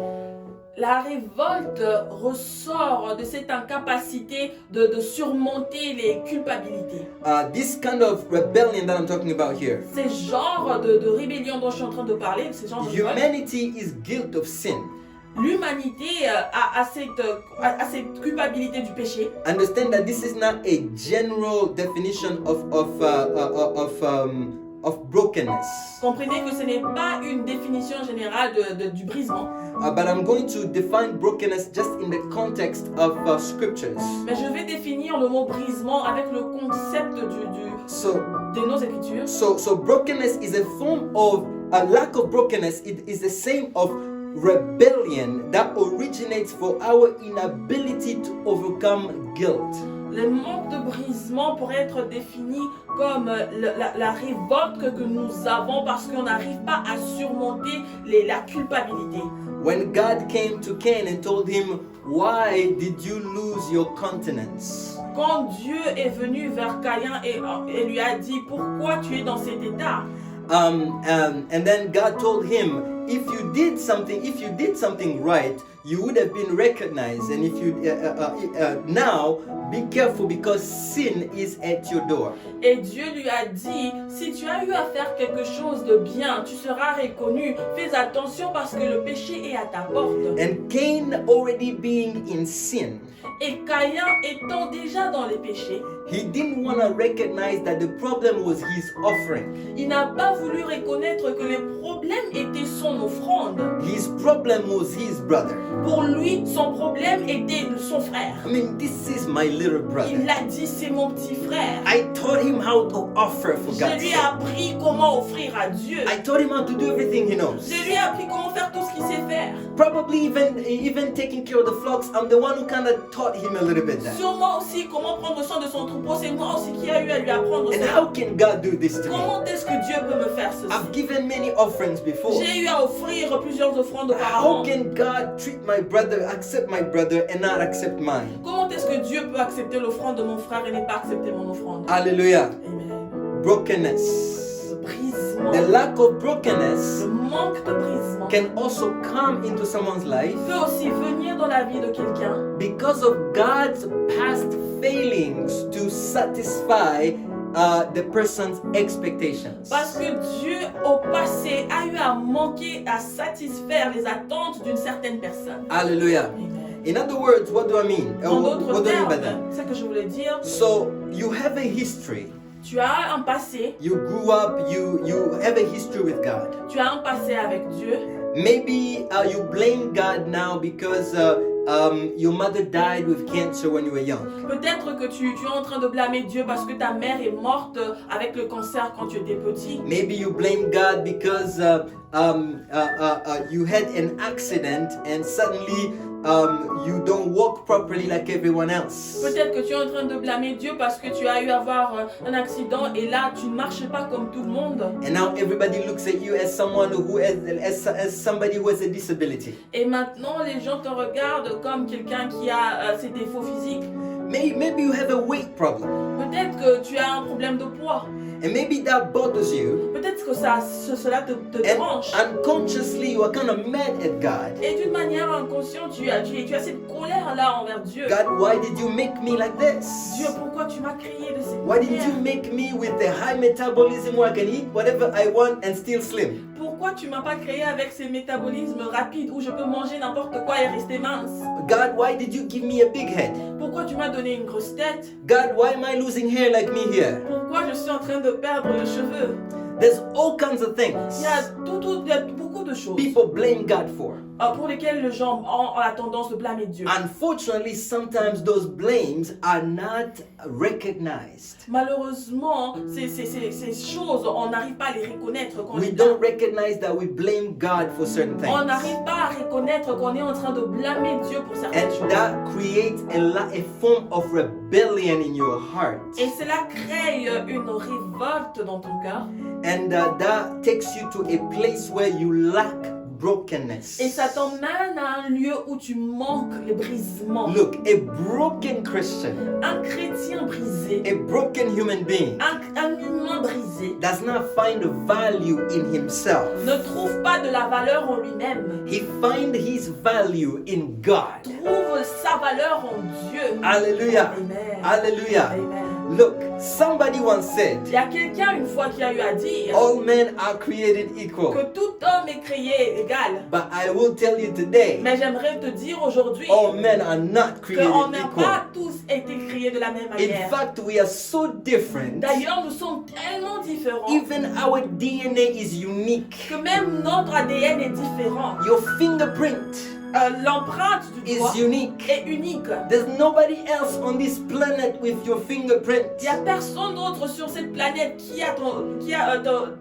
La révolte ressort de cette incapacité de surmonter les culpabilités. This kind of rebellion that I'm talking about here. Ces genres de rébellion dont je suis en train de parler, ces genres de révolte, Humanity is guilt of sin. l'humanité a cette culpabilité du péché. Understand that this is not a general definition of brokenness. Comprenez que ce n'est pas une définition générale du brisement. But I'm going to define brokenness just in the context of scriptures. Mais je vais définir le mot brisement avec le concept de nos écritures. So brokenness is a form of a lack of brokenness. It is the same of rebellion that originates for our inability to overcome guilt. Le manque de brisement pourrait être défini comme la révolte que nous avons parce qu'on n'arrive pas à surmonter la culpabilité. When God came to Cain and told him, "Why did you lose your countenance?" Quand Dieu est venu vers Caïn et lui a dit pourquoi tu es dans cet état, and then God told him, if you did something right, you would have been recognized. And if you now be careful because sin is at your door. et Dieu lui a dit si tu as eu à faire quelque chose de bien, tu seras reconnu. Fais attention parce que le péché est à ta porte. And Cain already being in sin, Et Caïn étant déjà dans les péchés, he didn't want to recognize that the problem was his offering. il n'a pas voulu reconnaître que le problème était son offrande. His problem was his brother. Pour lui, son problème était son frère. I mean, this is my little brother. Il a dit c'est mon petit frère. I taught him how to offer for Je God's lui ai sake. appris comment offrir à Dieu. I taught him how to do everything he knows. Je lui ai appris comment faire tout ce qu'il sait faire. Probably even taking care of the flocks. I'm the one who kind of taught taught him a little bit that. Sûrement aussi comment prendre soin de son troupeau. C'est moi aussi qui a eu à lui apprendre And ça. how can God do this to me? Comment est-ce que Dieu peut me faire ceci? I've given many offerings before. J'ai eu à offrir plusieurs offrandes How auparavant. can God treat my brother, accept my brother, and not accept mine? Comment est-ce que Dieu peut accepter l'offrande de mon frère et ne pas accepter mon offrande? Hallelujah. Amen. Brokenness. Ce brisement, The lack of le brokenness manque de brisement can also come into someone's life peut aussi venir dans la vie de quelqu'un because of God's past failings to satisfy the person's expectations. parce que Dieu au passé a eu à manquer à satisfaire les attentes d'une certaine personne. Hallelujah. Amen. In other words, what do I mean? En What d'autres do I mean by that? termes, c'est ce que je voulais dire. So you have a history. Tu as un passé, You grew up. You have a history with God. tu as un passé avec Dieu. Maybe you blame God now because your mother died with cancer when you were young. Peut-être que tu es en train de blâmer Dieu parce que ta mère est morte avec le cancer quand tu étais petit. Maybe you blame God because you had an accident and suddenly you don't walk properly like everyone else. Peut-être que tu es en train de blâmer Dieu parce que tu as eu à avoir un accident et là tu ne marches pas comme tout le monde. And now everybody looks at you as someone who as somebody who has a disability. Et maintenant les gens te regardent comme quelqu'un qui a ses défauts physiques. Maybe you have a weight problem. Peut-être que tu as un problème de poids. And maybe that bothers you. Peut-être que cela te And dérange. unconsciously you are kind of mad at God. Et d'une manière inconsciente, tu as cette colère-là envers Dieu. God, why did you make me like this? Dieu, pourquoi tu m'as créé de cette Why did manière? you make me with a high metabolism where I can eat whatever I want and still slim? Pourquoi tu m'as pas créé avec ces métabolismes rapides où je peux manger n'importe quoi et rester mince? God, why did you give me a big head? Pourquoi tu m'as donné une grosse tête? God, why am I losing hair like me here? Pourquoi je suis en train de perdre les cheveux? There's all kinds of things Il y a beaucoup de choses people blame God for. pour lesquelles les gens ont la tendance de blâmer Dieu. Unfortunately, sometimes those blames are not recognized. Malheureusement, ces choses, on n'arrive pas à les reconnaître quand We don't recognize that we blame God for certain on things. n'arrive pas à reconnaître qu'on est en train de blâmer Dieu pour certaines And choses. that creates a form of rebellion in your heart. Et cela crée une révolte dans ton cœur. And that takes you to a place where you lack brokenness. Et ça t'emmène à un lieu où tu manques les brisements. Look, a broken Christian, Un chrétien brisé, a broken human being, un humain brisé, does not find value in himself. ne trouve pas de la valeur en lui-même. He finds his value in God. Trouve sa valeur en Dieu. Hallelujah. Amen. Hallelujah. Amen. Look, somebody once said, Il y a quelqu'un une fois qui a eu à dire all men are created equal. que tout homme est créé égal. But I will tell you today, Mais j'aimerais te dire aujourd'hui all men are not created qu'on n'a equal. pas tous été créés de la même In manière. fact, we are so different. D'ailleurs, nous sommes tellement différents Even our DNA is unique. que même notre ADN est différent. Your fingerprint L'empreinte du is doigt unique. est unique. There's nobody else on this planet with your fingerprint. Il n'y a personne d'autre sur cette planète qui a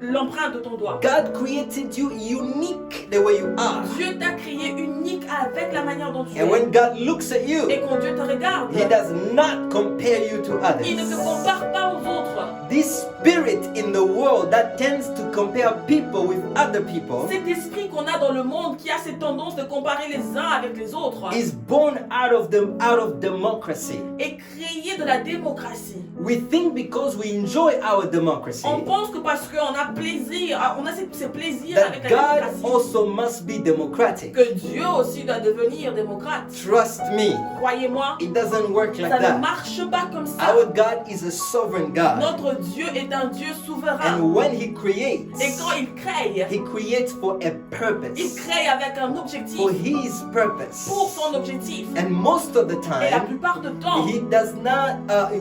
l'empreinte de ton doigt. God created you unique the way you are. Dieu t'a créé unique avec la manière dont tu And es. when God looks at you, Et quand Dieu te regarde, He does not compare you to il ne te others. compare pas aux autres. This spirit in the world that tends to compare people with other people Cet esprit qu'on a dans le monde qui a cette tendance de comparer les uns avec les autres is born out of democracy. est créé de la démocratie. We think because we enjoy our democracy On pense que parce qu'on a plaisir, on a ces plaisirs that avec la God démocratie, also must be democratic. que Dieu aussi doit devenir démocrate. Trust me, Croyez-moi, it doesn't work like ça ne that. marche pas comme ça. Our God is a sovereign God. Notre Dieu est un Dieu souverain. And when He creates, Et quand il crée, He creates for a il purpose, crée avec un objectif, for His purpose. pour son objectif. And most of the Et la time, plupart du temps, He does not,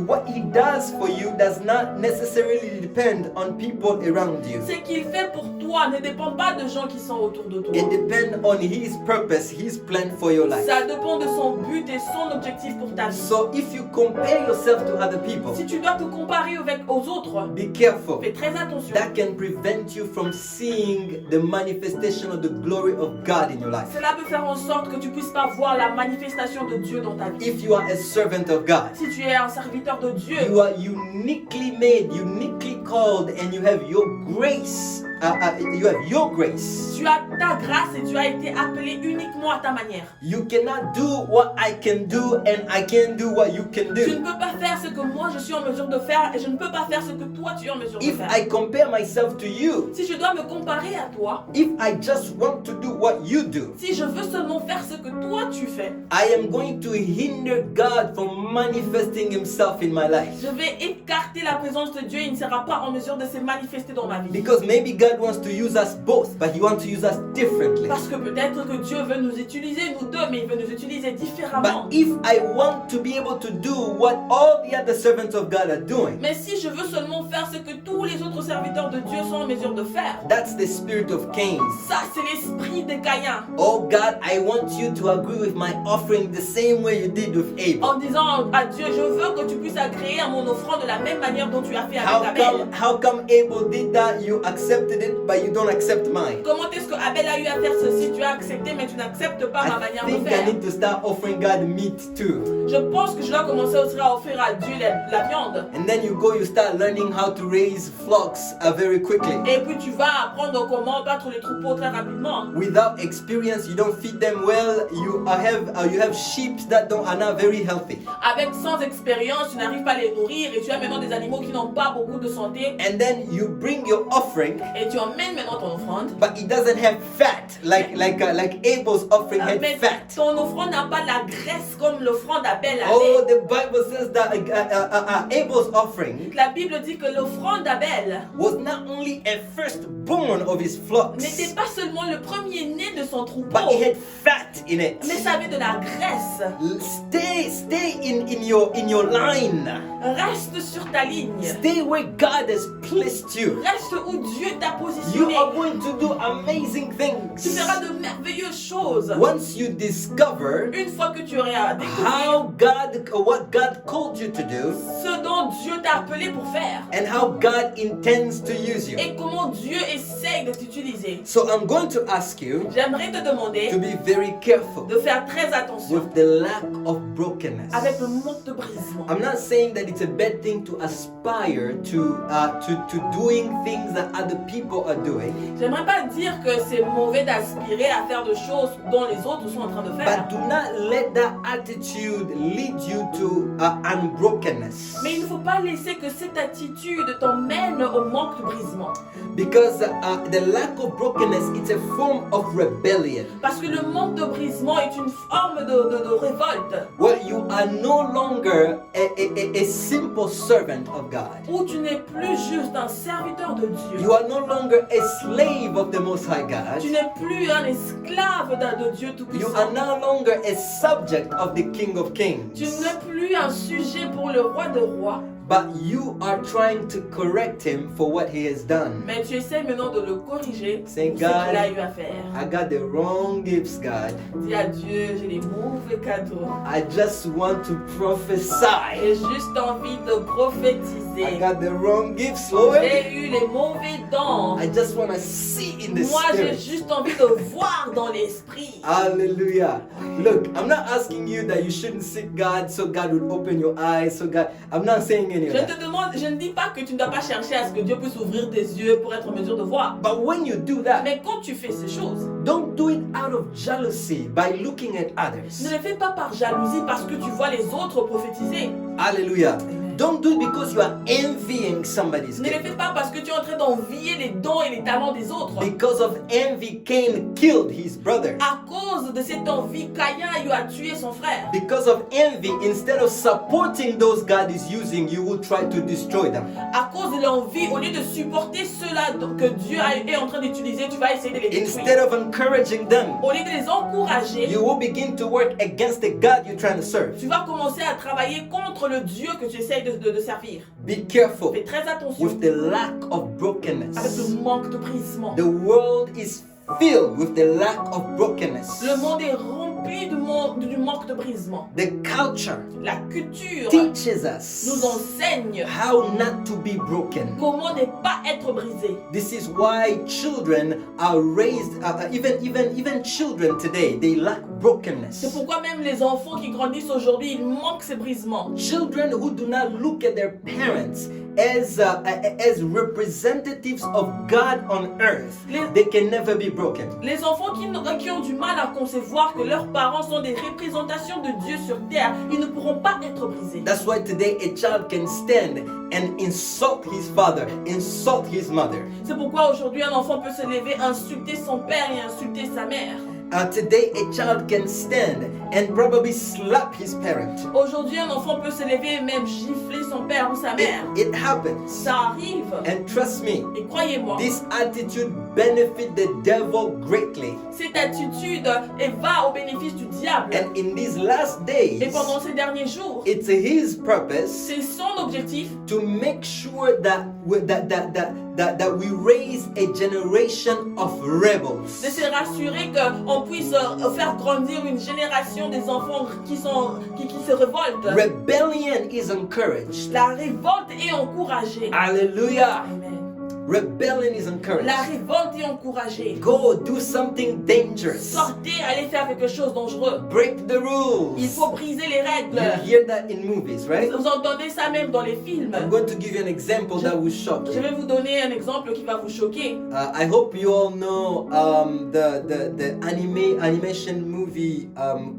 what He does for you does not necessarily depend on people around you. ce qu'il fait pour toi ne dépend pas de gens qui sont autour de toi. It depends on His purpose, His plan for your life. Ça dépend de son but et son objectif pour ta vie. So if you compare yourself to other people, Si tu dois te comparer aux autres, be careful. fais très attention. That can prevent you from seeing the manifestation of the glory of God in your life. Cela peut faire en sorte que tu puisses pas voir la manifestation de Dieu dans ta vie. If you are a servant of God, Si tu es un serviteur de Dieu, you are uniquely made, uniquely called, and you have your grace. You have your grace. tu as ta grâce et tu as été appelé uniquement à ta manière. You cannot do what I can do, and I can't do what you can Tu ne do. peux pas faire ce que moi je suis en mesure de faire et je ne peux pas faire ce que toi tu es en mesure de If faire. I compare myself to you, Si je dois me comparer à toi, if I just want to do what you do, si je veux seulement faire ce que toi tu fais, I am going to hinder God from manifesting Himself in my life. je vais écarter la présence de Dieu et il ne sera pas en mesure de se manifester dans ma vie. Because maybe God wants to use us both, but He wants to use us differently. Parce que peut-être que Dieu veut nous utiliser, nous deux, mais il veut nous utiliser différemment. But if I want to be able to do what all the other servants of God are doing, Mais si je veux seulement faire ce que tous les autres serviteurs de Dieu sont en mesure de faire, that's the spirit of Cain. ça c'est l'esprit de Caïn. Oh God, I want you to agree with my offering the same way you did with Abel. En disant à Dieu, je veux que tu puisses agréer à mon offrande de la même manière dont tu as fait avec Abel. How come Abel did that? You accepted it, but you don't accept mine. Comment est-ce que Abel a eu à faire ceci? Tu as accepté, mais tu n'acceptes pas ma I manière de think I faire. need to start offering God meat too. Je pense que je dois commencer aussi à offrir à Dieu la viande. And then you start learning how to raise flocks very quickly. Et puis tu vas apprendre comment battre les troupeaux très rapidement. Without experience, you don't feed them well. You have sheep that are not very healthy. Avec sans expérience, tu n'arrives pas à les nourrir et tu as maintenant des animaux qui n'ont pas beaucoup de santé. And then you bring your offering, Et tu emmènes maintenant ton offrande. but it doesn't have fat like Abel's offering had Mais fat. ton offrande n'a pas la graisse comme l'offrande d'Abel Oh, avait. the Bible says that Abel's offering La Bible dit que l'offrande d'Abel was not only a firstborn of his flocks, n'était pas seulement le premier-né de son troupeau, but it had fat in it. mais ça avait de la graisse. Stay in your line. Reste sur ta ligne. Stay where God has placed you. Reste où Dieu t'a You positionné. are going to do amazing Tu things. feras de merveilleuses choses. Once you discover Une fois que tu auras découvert what God called you to do, ce dont Dieu t'a appelé pour faire and how God intends to use you. et comment Dieu essaye de t'utiliser, So I'm going to ask you j'aimerais te demander to be very careful de faire très attention with the lack of brokenness. avec le manque de brisement. I'm not saying that it's a bad thing to aspire to doing things that other people are doing, J'aimerais pas dire que c'est mauvais d'aspirer à faire de choses dont les autres sont en train de faire. but do not let that attitude lead you to unbrokenness. Mais il ne faut pas laisser que cette attitude t'emmène au manque de brisement. Because the lack of brokenness, it's a form of rebellion. Parce que le manque de brisement est une forme de révolte. Where you are no longer a simple servant of God. Où tu n'es plus juste un serviteur de Dieu. You are no longer a slave of the Most High Tu God. n'es plus un esclave de Dieu You Tout-Puissant. are no longer a subject of the King of Kings. Tu n'es plus un sujet pour le roi de rois. But you are trying to correct him for what he has done. Mais tu essaies maintenant de le corriger Say, pour ce qu'il God, a eu à faire. I got the wrong gifts, God. Dis à Dieu, j'ai les mauvais cadeaux. I just want to prophesy. J'ai juste envie de I prophétiser. got the wrong gifts, Lord. J'ai eu les mauvais dons. I just want to see in the Moi, j'ai spirit. juste envie de voir dans l'esprit. Hallelujah. Look, I'm not asking you that you shouldn't seek God so God would open your eyes. I'm not saying any of Je that. te demande, je ne dis pas que tu ne dois pas chercher à ce que Dieu puisse ouvrir tes yeux pour être en mesure de voir. But when you do that, Mais quand tu fais ces choses, don't do it out of jealousy by looking at ne others. les fais pas par jalousie parce que tu vois les autres prophétiser. Hallelujah. Amen. Don't do it because you are envying somebody's Ne les gift. fais pas parce que tu es en train d'envier les dons et les talents des autres. Because of envy, Cain killed his brother. À cause de cette envie, Caïn a tué son frère. Because of envy, instead of supporting those God is using, you will try to destroy them. À cause de l'envie, au lieu de supporter ceux-là que Dieu est en train d'utiliser, tu vas essayer de les Instead détruire. of encouraging them, Au lieu de les encourager, you will begin to work against the God you're trying to serve. tu vas commencer à travailler contre le Dieu que tu essayes de servir. Be careful Fais très attention with the lack of avec brokenness. le manque de brisement. The world is filled with the lack of brokenness. Le monde est rempli but du manque de brisement. The culture La culture teaches nous us enseigne how not to be broken. comment ne pas être brisé. This is why children are raised, even children today, they lack C'est brokenness. pourquoi même les enfants qui grandissent aujourd'hui, ils manquent ces brisements. Children who do not look at their parents as representatives of God on earth, they can never be broken. Les enfants qui ont du mal à concevoir que leurs parents sont des représentations de Dieu sur terre, ils ne pourront pas être brisés. That's why today a child can stand and insult his father, insult his mother. C'est pourquoi aujourd'hui un enfant peut se lever, insulter son père et insulter sa mère. Today a child can stand and probably slap his parent. Aujourd'hui un enfant peut se lever et même gifler son père ou sa mère. It happens. Ça arrive. And trust me, Et croyez-moi, this attitude benefits the devil greatly. cette attitude va au bénéfice du diable. And in these last Et days, pendant ces derniers jours, it's his purpose c'est son objectif to make sure that we raise a generation of rebels. de se rassurer qu'on puisse faire grandir une génération des enfants qui se révoltent. Rebellion is encouraged. La révolte est encouragée. Hallelujah. Amen. Rebellion is encouraged. La révolte est encouragée. Go do something dangerous. Sortez, allez faire quelque chose de dangereux. Break the rules. Il faut briser les You règles. hear that in movies, right? Vous entendez ça même dans les films. I'm going to give you an example that will shock Je you. vais vous donner un exemple qui va vous choquer. I hope you all know the animation movie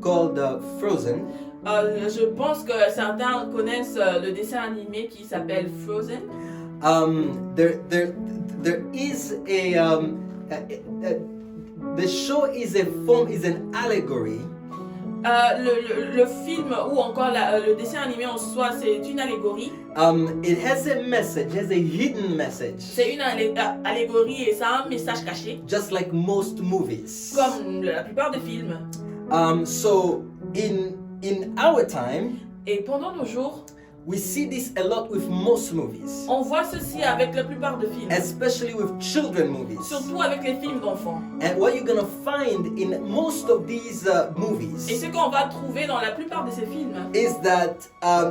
called Frozen. Je pense que certains connaissent le dessin animé qui s'appelle Frozen. There is the show is an allegory Le film ou encore le dessin animé en soi, c'est une allégorie. It has a message, has a hidden message, C'est une allégorie et ça a un message caché, just like most movies. comme la plupart des films. So in our time, Et pendant nos jours, we see this a lot with most movies, on voit ceci avec la plupart des films, especially with children movies. surtout avec les films d'enfants. And what you're gonna find in most of these Et movies ce qu'on va trouver dans la plupart de ces films, is that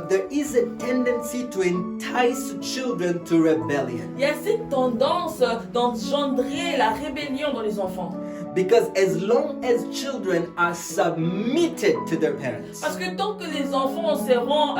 there is a tendency to entice children to rebellion. il y a cette tendance d'engendrer la rébellion dans les enfants. Because as long as children are submitted to their parents, Parce que tant que les enfants seront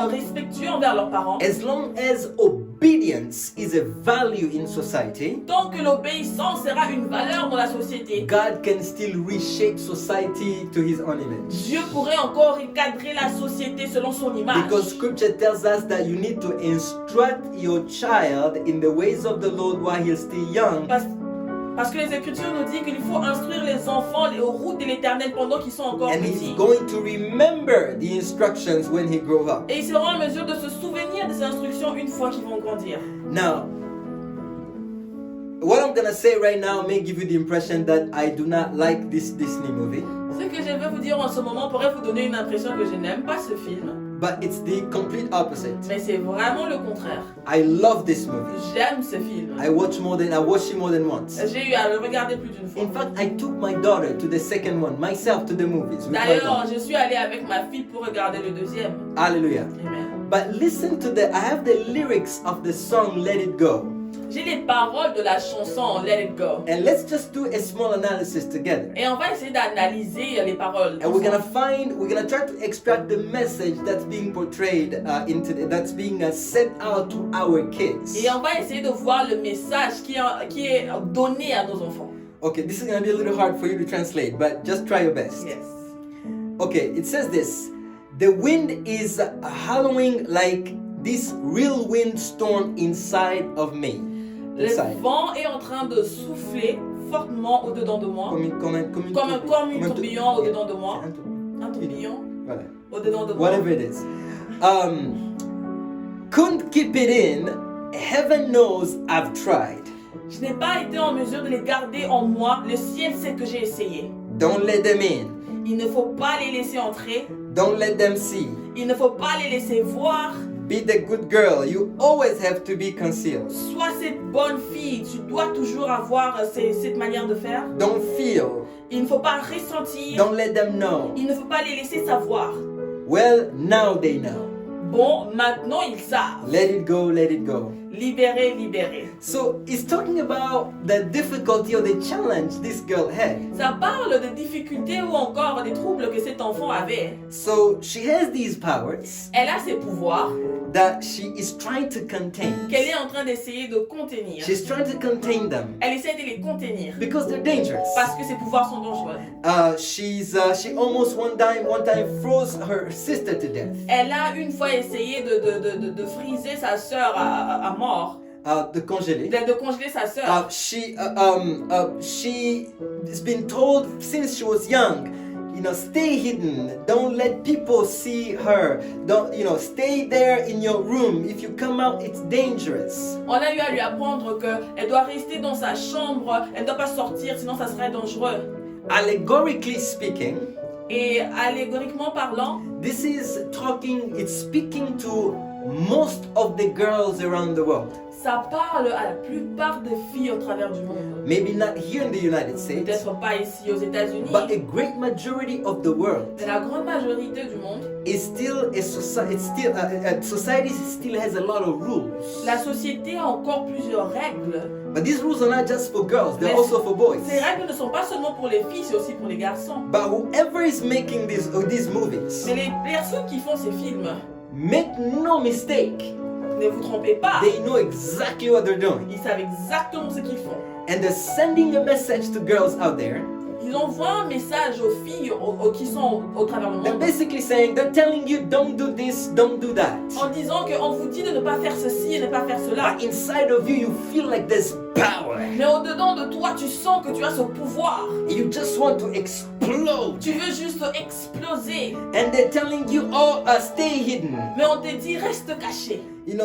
respectueux envers leurs parents, as long as obedience is a value in society, tant que l'obéissance sera une valeur dans la société, God can still reshape society to his own image. Dieu pourrait encore encadrer la société selon son image. Because scripture tells us that you need to instruct your child in the ways of the Lord while he's still young. Parce que les Écritures nous disent qu'il faut instruire les enfants aux routes de l'Éternel pendant qu'ils sont encore And he's petits. going to remember the instructions when he grows up. Et ils seront en mesure de se souvenir de ces instructions une fois qu'ils vont grandir. Now, what I'm gonna say right now may give you the impression that I do not like this Disney movie, Ce que je vais vous dire en ce moment pourrait vous donner une impression que je n'aime pas ce film, but it's the complete opposite. mais c'est vraiment le contraire. I love this movie. J'aime ce film. I watched it more than once. J'ai eu à le regarder plus d'une fois. In fact, I took my daughter to the second one, myself to the movies. with my D'ailleurs, daughter. je suis allée avec ma fille pour regarder le deuxième. Hallelujah. Amen. But listen to I have the lyrics of the song Let It Go. J'ai les paroles de la chanson Let It Go. And let's just do a small analysis together. Et on va essayer d'analyser les paroles. And we're gonna try to extract the message that's being portrayed that's being sent out to our kids. Et on va essayer de voir le message qui est donné à nos enfants. Okay, this is gonna be a little hard for you to translate, but just try your best. Yes. Okay, it says this: the wind is howling like this real windstorm inside of me. Le vent est en train de souffler fortement au-dedans de moi, comme un tourbillon au-dedans de moi. Un tourbillon Voilà. au-dedans de moi. Whatever it is. Couldn't keep it in. Heaven knows I've tried. Je n'ai pas été en mesure de les garder en moi. Le ciel sait que j'ai essayé. Don't let them in. Il ne faut pas les laisser entrer. Don't let them see. Il ne faut pas les laisser voir. Be the good girl. You always have to be concealed. Sois cette bonne fille. Tu dois toujours avoir cette manière de faire. Don't feel. Il ne faut pas ressentir. Don't let them know. Il ne faut pas les laisser savoir. Well, now they know. Bon, maintenant ils savent. Let it go, let it go. Libérer, libérer. So it's talking about the difficulty or the challenge this girl had. Ça parle de difficultés ou encore des troubles que cet enfant avait. So she has these powers Elle a ses pouvoirs that she is trying to contain. qu'elle est en train d'essayer de contenir. She's trying to contain them Elle essaie de les contenir because they're dangerous. parce que ses pouvoirs sont dangereux. She almost one time froze her sister to death. Elle a une fois essayé de friser sa sœur à mort. De congeler. De congeler sa sœur. She's been told since she was young, stay hidden. Don't let people see her. Don't, stay there in your room. If you come out, it's dangerous. On a eu à lui apprendre qu'elle doit rester dans sa chambre, elle ne doit pas sortir, sinon ça serait dangereux. Allegorically speaking, et allégoriquement parlant, it's speaking to most of the girls around the world. Ça parle à la plupart des filles au travers du monde. Maybe not here in the United States, peut-être pas ici aux États-Unis, but a great majority of the world. Mais la grande majorité du monde, society still has a lot of rules. La société a encore plusieurs règles. But these rules are not just for girls; they're also for boys. Ces règles ne sont pas seulement pour les filles, c'est aussi pour les garçons. But whoever is making these movies, mais les personnes qui font ces films, make no mistake. Ne vous trompez pas. They know exactly what they're doing. Ils savent exactement ce qu'ils font. And they're sending a message to girls out there. Ils envoient un message aux filles qui sont au travers du monde. They're basically saying, they're telling you, don't do this, don't do that. En disant qu'on vous dit de ne pas faire ceci et ne pas faire cela. But inside of you, you feel like there's power. Mais au-dedans de toi, tu sens que tu as ce pouvoir. You just want to explode. Tu veux juste exploser. And they're telling you, stay hidden. Mais on te dit, reste caché.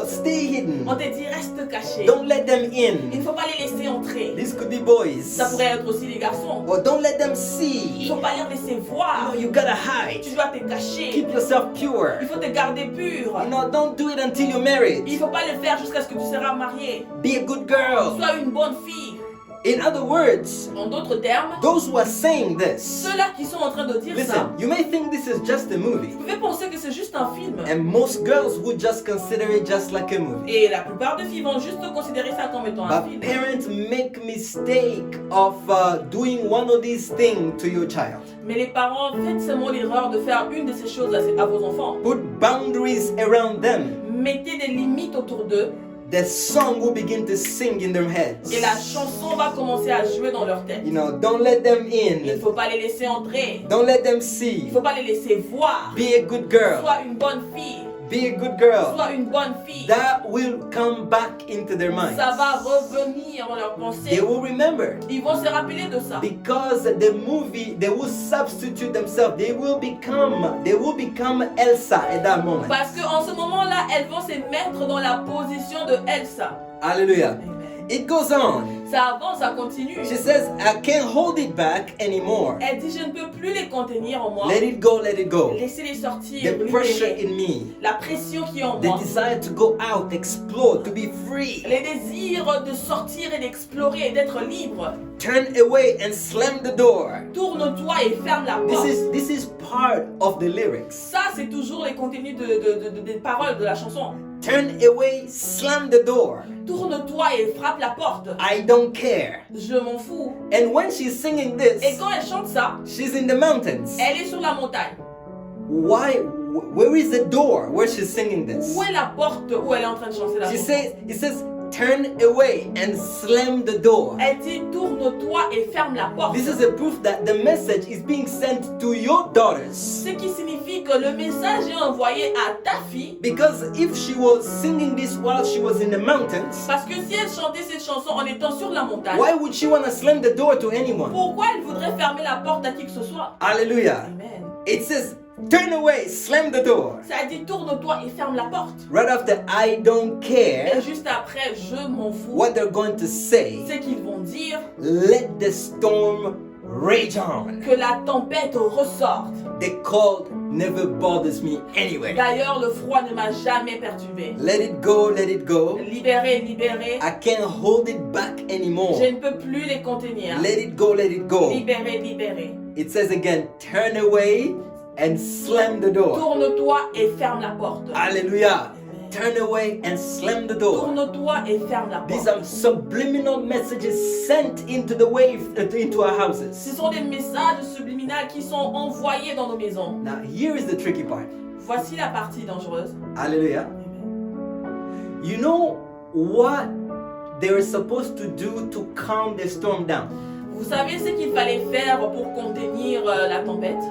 Stay hidden. On te dit, reste caché. Don't let them in. Il ne faut pas les laisser entrer. This could be boys. Ça pourrait être aussi les garçons. Or don't let them see. Il ne faut pas les laisser voir. You gotta hide. Tu dois te cacher. Keep yourself pure. Il faut te garder pur. Don't do it until you're married. Il ne faut pas le faire jusqu'à ce que tu seras marié. Be a good girl. Sois une bonne fille. In other words, en d'autres termes, those who are saying this, ceux-là qui sont en train de dire ça, you may think this is just a movie. Vous pouvez penser que c'est juste un film. And most girls would just consider it just like a movie. Et la plupart des filles vont juste considérer ça comme étant un film. But parents make mistake of doing one of these things to your child. Mais les parents, faites seulement l'erreur de faire une de ces choses à vos enfants. Put boundaries around them. Mettez des limites autour d'eux. The song will begin to sing in their heads. Et la chanson va commencer à jouer dans leur tête. Don't let them in. Il ne faut pas les laisser entrer. Don't let them see. Il ne faut pas les laisser voir. Be a good girl. Sois une bonne fille. Be a good girl. Sois une bonne fille. That will come back into their minds. Ça va revenir dans leur pensée. They will remember. Ils vont se rappeler de ça. Because the movie, they will substitute themselves. They will become Elsa at that moment. Parce qu'en ce moment-là, elles vont se mettre dans la position de Elsa. Hallelujah. Amen. It goes on. Ça avance, ça continue. She says, I can't hold it back anymore. Elle dit, je ne peux plus les contenir en moi. Let it go, let it go. Laissez-les sortir. The pressure in me. La pression qui est en The moi. desire to go out, explore, to be free. Les désirs de sortir et d'explorer et d'être libre. Turn away and slam the door. Tourne-toi et ferme la porte. This is part of the lyrics. Ça, c'est toujours les contenus des paroles de la chanson. Turn away, slam the door. Tourne-toi et frappe la porte. I don't care. Je m'en fous. And when she's singing this, Et quand elle chante ça, she's in the mountains. Elle est sur la montagne. Where is the door where she's singing this? Où est la porte où elle est en train de chanter la chanson? It says, turn away and slam the door. Elle dit, tourne-toi et ferme la porte. This is a proof that the message is being sent to your daughters. Ce qui signifie que le message est envoyé à ta fille. Because if she was singing this while she was in the mountains, parce que si elle chantait cette chanson en étant sur la montagne, why would she want to slam the door to anyone? Pourquoi elle voudrait fermer la porte à qui que ce soit? Hallelujah. Amen. It says, turn away, slam the door. Ça dit tourne-toi et ferme la porte. Right after I don't care. Et juste après je m'en fous. What they're going to say. C'est qu'ils vont dire. Let the storm rage on. Que la tempête ressorte. The cold never bothers me anyway. D'ailleurs, le froid ne m'a jamais perturbé. Let it go, let it go. Libéré, libéré. I can't hold it back anymore. Je ne peux plus les contenir. Let it go, let it go. Libéré, libéré. It says again, turn away and slam the door. Tourne-toi et ferme la porte. Hallelujah. Turn away and slam the door. Tourne-toi et ferme la These porte. are subliminal messages sent into the wave, into our Ce houses. sont des messages subliminaux qui sont envoyés dans nos maisons. Now, here is the tricky part. Voici la partie dangereuse. Hallelujah. You know what they were supposed to do to calm the storm down? Vous savez ce qu'il fallait faire pour contenir la tempête?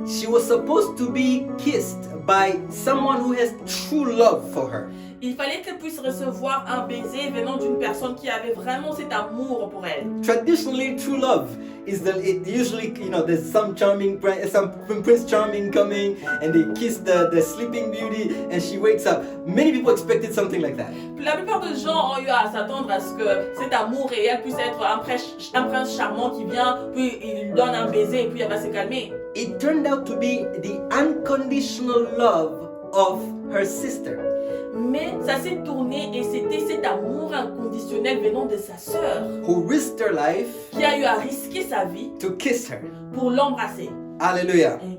She was supposed to be kissed by someone who has true love for her. Il fallait qu'elle puisse recevoir un baiser venant d'une personne qui avait vraiment cet amour pour elle. Traditionally, true love is usually, there's some Prince Charming coming and they kiss the Sleeping Beauty and she wakes up. Many people expected something like that. La plupart des gens ont eu à s'attendre à ce que cet amour réel puisse être un prince charmant qui vient, puis il lui donne un baiser et puis elle va se calmer. It turned out to be the unconditional love of her sister. Mais ça s'est tourné et c'était cet amour inconditionnel venant de sa sœur Who risked her life qui a eu à risquer sa vie to kiss her. pour l'embrasser. Hallelujah. Amen.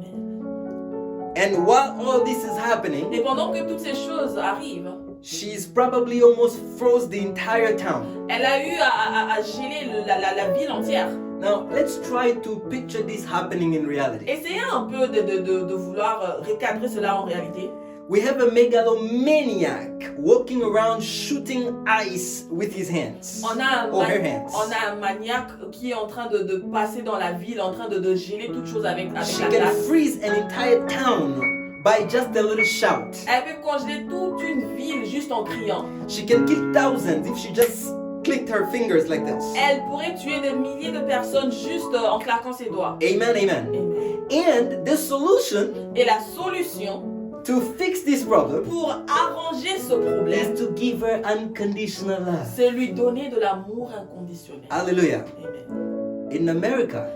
And while all this is happening, Et pendant que toutes ces choses arrivent, she's probably almost froze the entire town. elle a eu à geler la ville entière. Now, let's try to picture this happening in reality. Essayez un peu de vouloir recadrer cela en réalité. We have a megalomaniac walking around shooting ice with his hands On a or her hands. un maniaque qui est en train de passer dans la ville, en train de geler toutes choses avec She la can glace. freeze an entire town by just a little shout. Elle peut congeler toute une ville juste en criant. She can kill thousands if she just clicked her fingers like this. Elle pourrait tuer des milliers de personnes juste en claquant ses doigts. Amen, amen. Amen. And the solution Et la solution to fix this problem pour arranger ce problème, is to give her unconditional love. c'est lui donner de l'amour inconditionnel. Hallelujah. Amen. In America,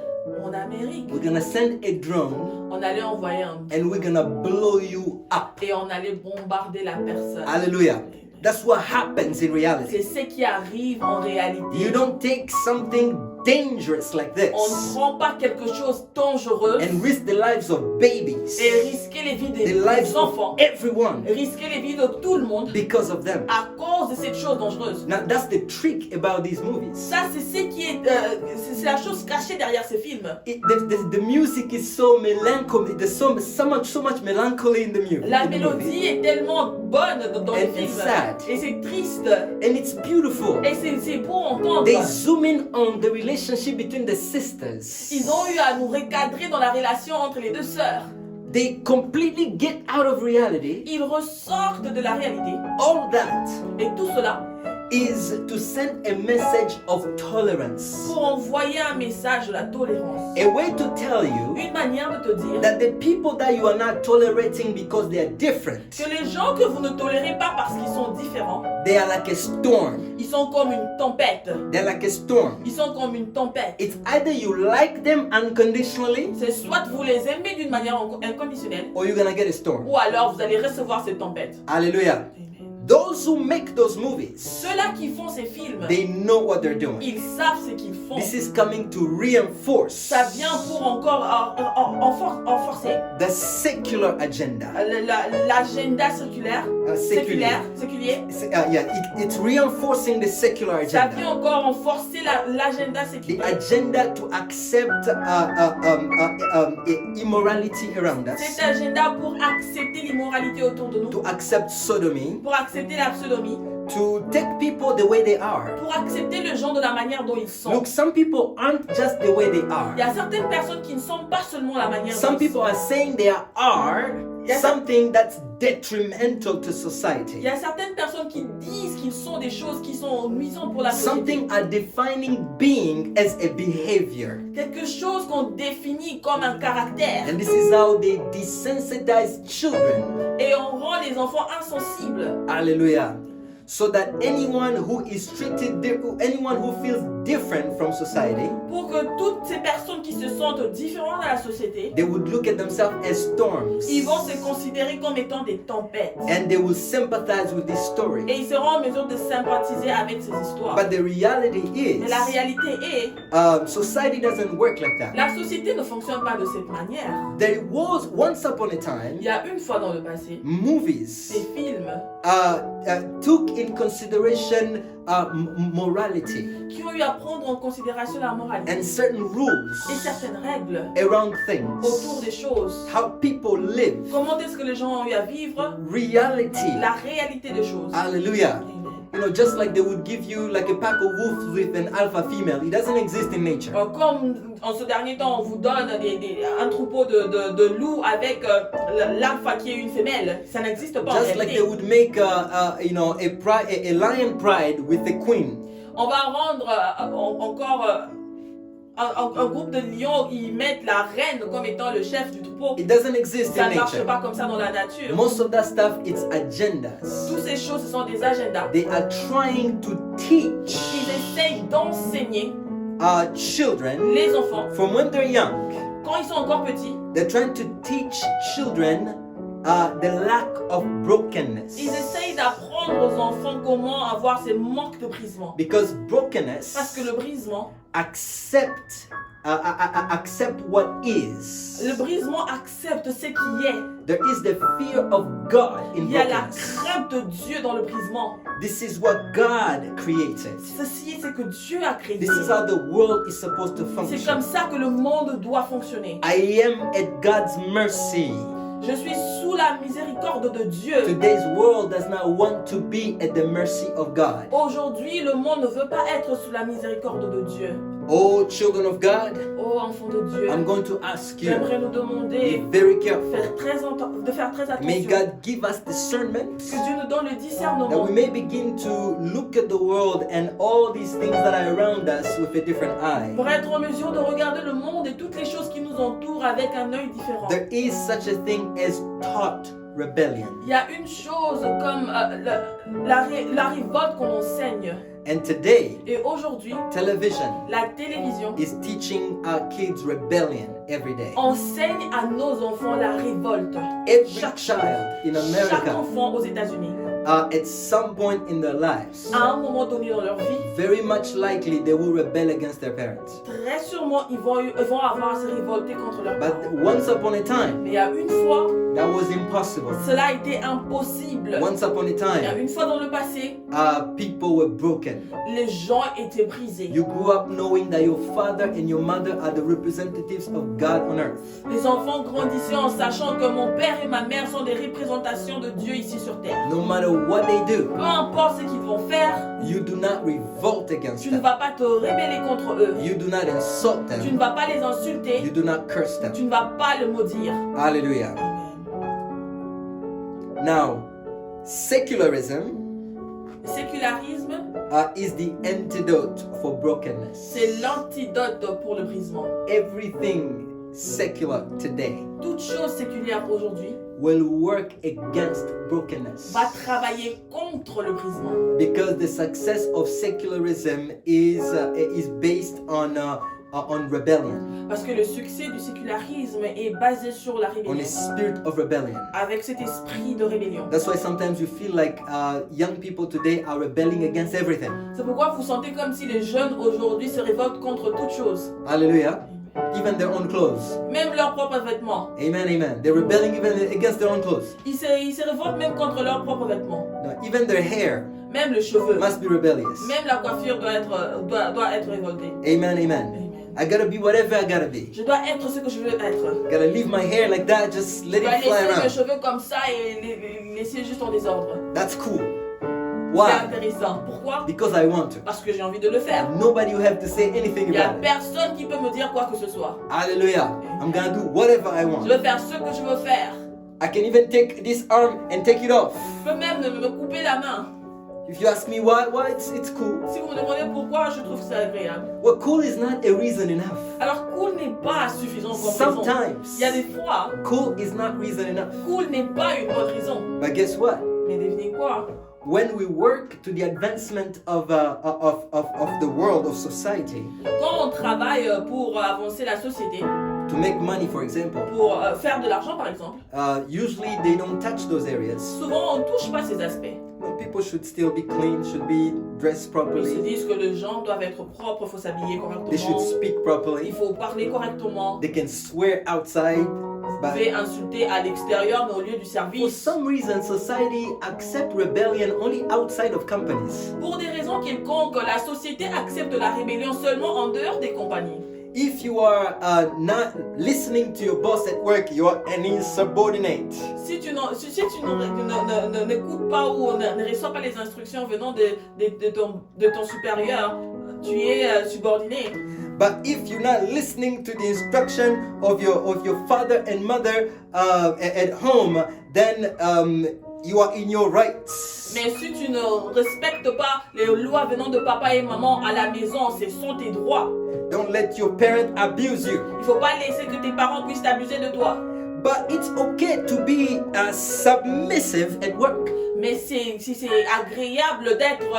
En Amérique, we're gonna send a drone on allait envoyer un and we're gonna blow you up. et on allait bombarder la personne. Hallelujah. That's what happens in reality. C'est ce qui arrive en réalité. You don't take something dangerous like this On ne prend pas quelque chose de dangereux and risk the lives of babies, et risquer les vies the des lives enfants, of everyone risquer les vies de tout le monde because of them. à cause de cette chose dangereuse. Now that's the trick about these movies. Ça, c'est ce qui est, c'est la chose cachée derrière ces films. The music is so melancholy. There's so much melancholy in the music. La mélodie est tellement bonne dans les And films sad. et c'est triste And it's beautiful. et c'est beau à entendre. They zoom in on the relationship between the sisters. Ils ont eu à nous recadrer dans la relation entre les deux sœurs. They completely get out of reality. Ils ressortent de la réalité. All that Et tout cela is to send a message of tolerance. pour envoyer un message de la tolérance. A way to tell you Une manière de te dire that the people that you are not tolerating because they are different, que les gens que vous ne tolérez pas parce qu'ils sont différents, they are like a storm. ils sont comme une tempête. They're like a storm. Ils sont comme une tempête. It's either you like them unconditionally C'est soit vous les aimez d'une manière inconditionnelle, or you're gonna get a storm. ou alors vous allez recevoir cette tempête. Hallelujah. Those who make those movies, Ceux-là qui font ces films, they know what they're doing. ils savent ce qu'ils font. This is coming to reinforce Ça vient pour encore renforcer the secular agenda. l'agenda séculaire. Secular. Séculier. It's reinforcing the secular Ça agenda. vient encore renforcer l'agenda The séculier. agenda to accept immorality around us, Cet agenda pour accepter l'immoralité autour de nous, to accept sodomy, pour accepter la sodomie, to take people the way they are. pour accepter le genre de la manière dont ils sont. Look, some people aren't just the way they are. Il y a certaines personnes qui ne sont pas seulement la manière Some dont ils people sont. are saying they are Yes. something that's detrimental to Il society. y a certaines personnes qui disent qu'ils sont des choses qui sont nuisantes pour la société. Something are defining being as a behavior. Quelque chose qu'on définit comme un caractère. And this is how they desensitize children. Et on rend les enfants insensibles. Hallelujah. So that anyone who is anyone who feels different from society, pour que toutes ces personnes qui se sentent différentes de la société, they would look at themselves as storms. ils vont se considérer comme étant des tempêtes. And they will sympathize with this story. Et ils seront en mesure de sympathiser avec ces histoires. But the reality Mais la is, réalité est, society doesn't work like that. la société ne fonctionne pas de cette manière. There was once upon a Il time, y a une fois dans le passé, movies des films took in consideration morality qui ont eu à prendre en considération la moralité and certain et rules certaines règles around autour things, des choses. how people live, Comment est-ce que les gens ont eu à vivre reality. la réalité des choses. Hallelujah. Amen. You know, just like they would give you like a pack of wolves with an alpha female, it doesn't exist in nature. Comme en ce dernier temps, on vous donne un troupeau de loups avec l'alpha qui est une femelle, ça n'existe pas en Just like réalité. they would make a lion pride with a queen. On va rendre encore un groupe de lions, ils mettent la reine comme étant le chef du troupeau. It doesn't exist Ça in ne marche nature. pas comme ça dans la nature. Most of that stuff, it's agendas. Toutes ces choses, ce sont des agendas. They are trying to teach Ils essayent d'enseigner children les enfants, from when they're young. quand ils sont encore petits, They're trying to teach children the lack of brokenness. ils essayent d'apprendre aux enfants comment avoir ces manques de brisement. Because Parce brokenness que le brisement, accept what is. le brisement accepte ce qui est. There is the fear of God in Il y a la brokenness. crainte de Dieu dans le brisement. This is what God created. Ceci est ce que Dieu a créé. This is how the world is supposed to C'est function. comme ça que le monde doit fonctionner. I am at God's mercy. Je suis sous la miséricorde de Dieu. Today's world does not want to be at the mercy of God. Aujourd'hui, le monde ne veut pas être sous la miséricorde de Dieu. Oh, children of God, Oh, enfants de Dieu, I'm going to ask you, j'aimerais nous be demander very careful. de faire très May attention. God give us discernment Que Dieu nous donne le that discernement we may begin to look at the world and all these things that are around us with a different eye. pour être en mesure de regarder le monde et toutes les choses qui nous entourent avec un œil différent. There is such a thing as taught rebellion. Il y a une chose comme la révolte qu'on enseigne. And today, Et aujourd'hui, television la télévision is teaching our kids rebellion every day. enseigne à nos enfants la révolte. Every Chaque child in Chaque America, enfant aux États-Unis, at some point in their lives, à un moment donné dans leur vie, very much likely they will rebel against their parents. très sûrement ils vont avoir à se révolter contre leurs But parents. once upon a time, Mais il y a une fois, that was impossible. cela a été impossible. Once upon a Il y a time, une fois dans le passé, people were broken. les gens étaient brisés. You grew up knowing that your father and your mother are the representatives of God on earth. Les enfants grandissaient en sachant que mon père et ma mère sont des représentations de Dieu ici sur terre. No matter what they do, Peu importe ce qu'ils vont faire, you do not revolt against tu ne them. vas pas te rebeller contre eux. You do not insult Tu ne them. vas pas les insulter. You do not curse Tu them. ne vas pas le maudire. Hallelujah. Now, secularism Le sécularisme, is the antidote for brokenness. c'est l'antidote pour le brisement. Everything secular today Toute chose séculière aujourd'hui will work against brokenness va travailler contre le brisement. because the success of secularism is based on rebellion, Parce que le succès du sécularisme est basé sur la on a rébellion. spirit of rebellion. Avec cet esprit de rébellion. That's why sometimes you feel like young people today are rebelling against everything. C'est pourquoi vous sentez comme si les jeunes aujourd'hui se révoltent contre toute chose. Hallelujah. Even their own clothes. Même leurs propres vêtements. Amen, amen. They're rebelling even against their own clothes. Ils se révoltent même contre leurs propres vêtements. No, even their hair Même le cheveu. must be rebellious. Même la coiffure doit être révoltée. Amen, amen. Amen. I gotta be whatever I gotta be. Je dois être ce que je veux être. Gotta leave my hair like that, just Je let dois it fly laisser mes around. cheveux comme ça et les laisser juste en désordre. That's cool. C'est Why? intéressant. Pourquoi? Because I want to. Parce que j'ai envie de le faire. Nobody will have to say anything Il n'y a about it. personne qui peut me dire quoi que ce soit. Hallelujah. I'm gonna do whatever I Je want. veux faire ce que je veux faire. I can even take this arm and take it off. Je peux même me couper la main. If you ask me why, it's cool. Si vous me demandez pourquoi, je trouve que c'est agréable. Well, cool is not a reason enough. Alors, cool n'est pas suffisant comme raison. Sometimes Il y a des fois, cool is not reason enough. cool n'est pas une bonne raison. But guess what? Mais devinez quoi? when we work to the advancement of the world, of society, Quand on travaille pour avancer la société, to make money, for example, pour faire de l'argent par exemple, usually they don't touch those areas. souvent on ne touche pas ces aspects. No, people should still be clean, should be dressed Ils se properly, disent que les gens doivent être propres, il faut s'habiller they should correctement, speak il properly, faut parler correctement. they can swear outside. Vous But pouvez insulter à l'extérieur mais au lieu du for service. some reason, society accept rebellion only outside of companies. Pour des raisons quelconques, la société accepte la rébellion seulement en dehors des compagnies. If you are not listening to your boss at work, you are an insubordinate. Si tu n'écoutes pas ou ne reçois pas les instructions venant de ton supérieur, tu es subordonné. But if you're not listening to the instruction of your father and mother at home, then you are in your rights. Mais si tu ne respectes pas les lois venant de papa et maman à la maison, ce sont tes droits. Don't let your parent abuse you. Il ne faut pas laisser que tes parents puissent abuser de toi. But it's okay to be submissive at work. Mais c'est agréable d'être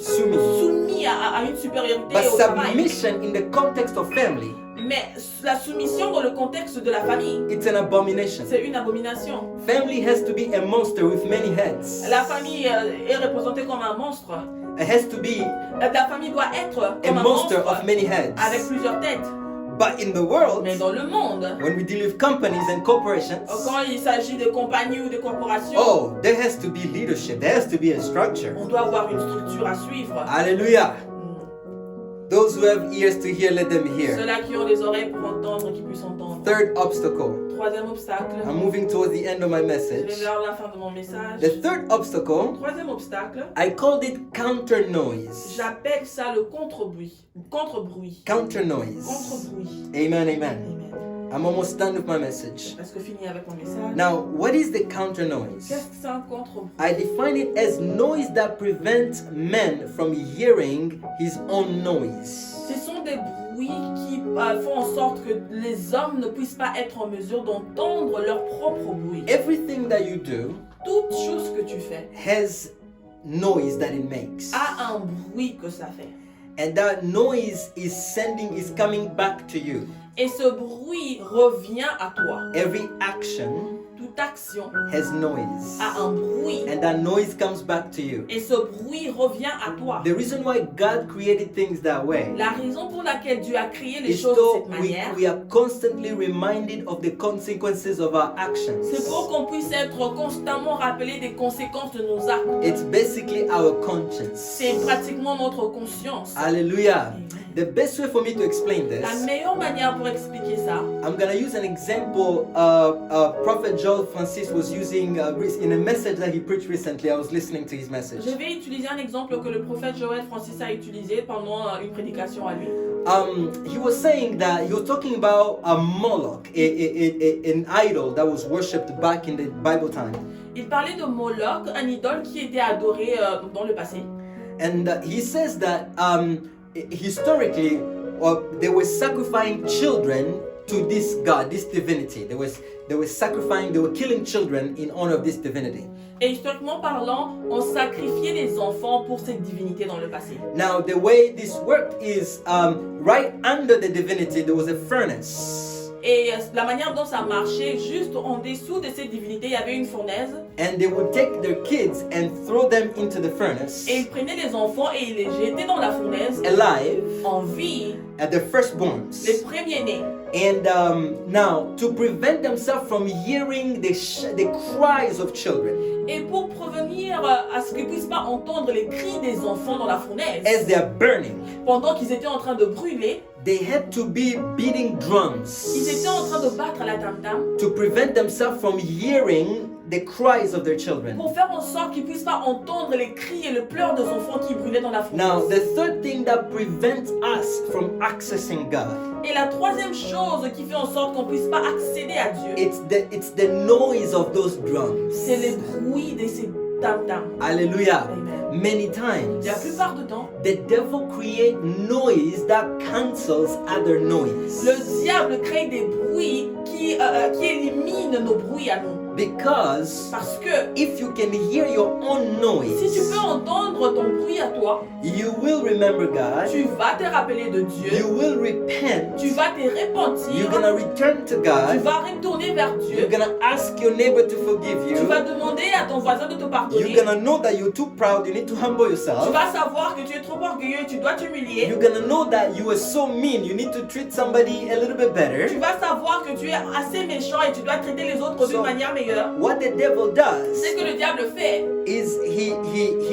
soumis à une supériorité But au travail. submission in the context of family, Mais la soumission dans le contexte de la famille, it's an abomination. c'est une abomination. Family has to be a monster with many heads. La famille est représentée comme un monstre. It has to be La famille doit être a comme un monster monstre of many heads. avec plusieurs têtes. But in the world, Mais dans le monde, when we deal with companies and corporations, quand il s'agit de compagnies ou de corporations, oh, there has to be leadership. There has to be a structure. on doit avoir une structure à suivre. Hallelujah. Those who have ears to hear, let them hear. Ceux-là qui ont les oreilles pour entendre, qui puissent entendre. Third obstacle. Troisième obstacle. I'm moving towards the end of my Je vais message. vers la fin de mon message. The third obstacle, Troisième obstacle, I called it counter noise. j'appelle ça le contre-bruit. Contre-bruit. Counter noise. Contre-bruit. Amen, amen. Amen. I'm almost done with my message. Presque fini avec mon message. Now, what is the counter noise? Qu'est-ce que c'est un contre-bruit? I define it as noise that prevents man from hearing his own noise. Ce sont des bruits qui font en sorte que les hommes ne puissent pas être en mesure d'entendre leur propre bruit. Everything that you do Toute chose que tu fais has noise that it makes. a un bruit que ça fait. And that noise is coming back to you. Et ce bruit revient à toi. Every action Toute action has noise. a un bruit. And that noise comes back to you. Et ce bruit revient à toi. The reason why God created things that way La raison pour laquelle Dieu a créé les is choses de so cette manière, we are constantly reminded of the consequences of our actions. c'est pour qu'on puisse être constamment rappelé des conséquences de nos actes. It's basically our conscience. C'est pratiquement notre conscience. Hallelujah. Amen. The best way for me to explain La this, meilleure manière pour expliquer ça, I'm going to use an example Prophet Joel Francis was using in a message that he preached recently. I was listening to his message. je vais utiliser un exemple que le prophète Joël Francis a utilisé pendant une prédication à lui. He was saying that he was talking about a Moloch, an idol that was worshipped back in the Bible time. Il parlait de Moloch, un idole qui était adoré dans le passé. And he says that historically, they were sacrificing children to this god, this divinity. They were killing children in honor of this divinity. Et historiquement parlant, on sacrifiait les enfants pour cette divinité dans le passé. Now, the way this worked is right under the divinity, there was a furnace. Et la manière dont ça marchait, juste en dessous de cette divinité, il y avait une fournaise. And they would take their kids and throw them into the furnace, Et ils prenaient les enfants et ils les jetaient dans la fournaise, alive, en vie, at the firstborns. les premiers-nés. And now, to prevent themselves from hearing the cries of children Et pour prévenir à ce qu'ils ne puissent pas entendre les cris des enfants dans la fournaise, as they are burning, pendant qu'ils étaient en train de brûler, they had to be beating ils drums étaient en train de battre à la tam-tam to prevent themselves from hearing the cries of their children. pour faire en sorte qu'ils ne puissent pas entendre les cris et le pleur des enfants qui brûlaient dans la Now, fournaise. the third thing that prevents us from accessing God, Et la troisième chose qui fait en sorte qu'on ne puisse pas accéder à Dieu, it's the noise of those drums. c'est les bruits de ces tam-tam. Hallelujah. Amen. Many times, La plupart du temps, the devil creates noise that cancels other noise. le diable crée des bruits qui éliminent nos bruits à nous. Because Parce que if you can hear your own si tu noise, peux entendre ton bruit à toi, you will remember God, tu vas te rappeler de Dieu, you will repent, tu vas te repentir, you're gonna return to tu God, vas retourner vers you're Dieu, gonna ask your neighbor to forgive tu vas you, demander à ton voisin de te you're pardonner, gonna know that you're too proud, you need to humble tu yourself, vas savoir que tu es trop orgueilleux et tu dois t'humilier, you're gonna know that you are so mean, you need to treat somebody a little bit tu better. vas savoir que tu es assez méchant et tu dois traiter les autres d'une So- manière meilleure. What the devil does C'est ce que le diable fait. is he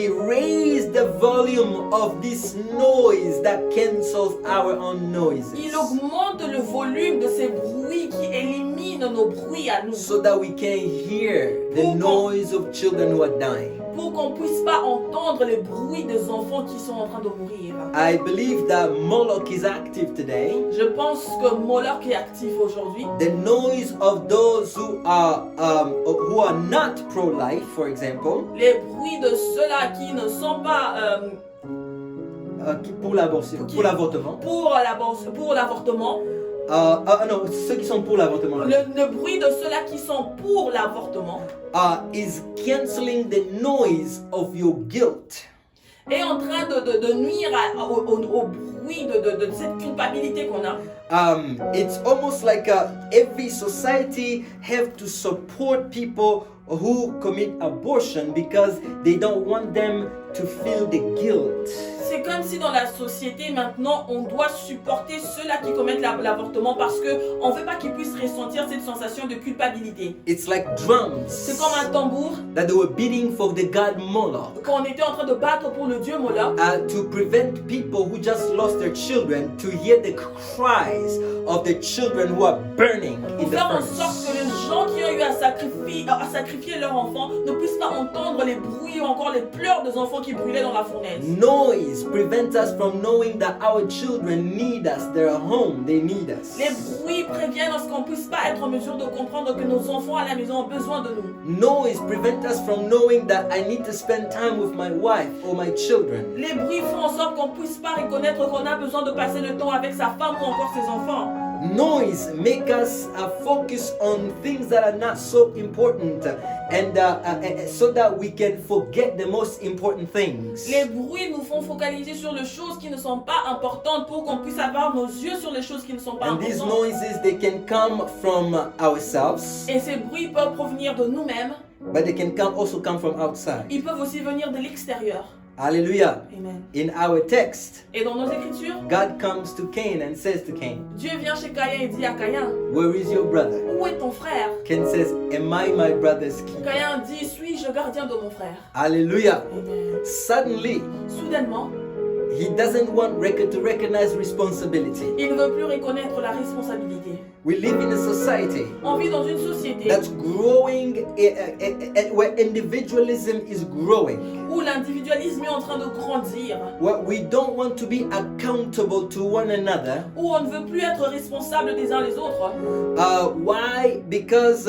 raised the volume of this noise that cancels our own noises, Il augmente le volume de ces bruits qui éliminent nos bruits à nous so that we can hear the noise of children who are dying. pour qu'on ne puisse pas entendre les bruits des enfants qui sont en train de mourir. I believe that Moloch is active today. Je pense que Moloch est actif aujourd'hui. The noise of those who are not pro-life, for example, Les bruits de ceux-là qui ne sont pas pour l'avortement, pour l'avortement. non, ceux qui sont pour l'avortement, Le bruit de ceux-là qui sont pour l'avortement is canceling the noise of your guilt. est en train de nuire au bruit de cette culpabilité qu'on a. It's almost like every society have to support people who commit abortion because they don't want them to feel the guilt. C'est comme si dans la société maintenant on doit supporter ceux-là qui commettent l'avortement parce qu'on ne veut pas qu'ils puissent ressentir cette sensation de culpabilité. It's like drums C'est comme un tambour that they were beating for the god Moloch quand on était en train de battre pour le dieu Moloch to prevent people who just lost their children to hear the cries of the children who are burning in pour the faire en furnace. sorte que les gens qui ont eu à sacrifier leur enfant ne puissent pas entendre les bruits ou encore les pleurs des enfants qui brûlaient dans la fournaise. Noise prevents us from knowing that our children need us. They're home, they need us. Les bruits préviennent à ce qu'on ne puisse pas être en mesure de comprendre que nos enfants à la maison ont besoin de nous. Noise prevents us from knowing that I need to spend time with my wife or my children. Les bruits font en sorte qu'on ne puisse pas reconnaître qu'on a besoin de passer le temps avec sa femme ou encore ses enfants. Noise make us focus on things that are not so important and so that we can forget the most important things. Les bruits nous font focaliser sur les choses qui ne sont pas importantes pour qu'on puisse avoir nos yeux sur les choses qui ne sont pas And these importantes. noises, they can come from ourselves, Et ces bruits peuvent provenir de nous-mêmes. but they can also come from outside. Ils peuvent aussi venir de l'extérieur. Hallelujah. Amen. In our text, Et dans nos écritures, God comes to Cain and says to Cain, Dieu vient chez Caïn et dit à Caïn, "Where is your brother?" où est ton frère? Cain says, "Am I my brother's keeper?" Caïn dit, suis-je gardien de mon frère? Hallelujah. Amen. Suddenly, Soudainement, he doesn't want to recognize responsibility. il ne veut plus reconnaître la responsabilité. We live in a society On vit dans une société that's growing, where individualism is growing, où l'individualisme est en train de grandir, where we don't want to be accountable to one another. où on ne veut plus être responsable des uns les autres. Why? Because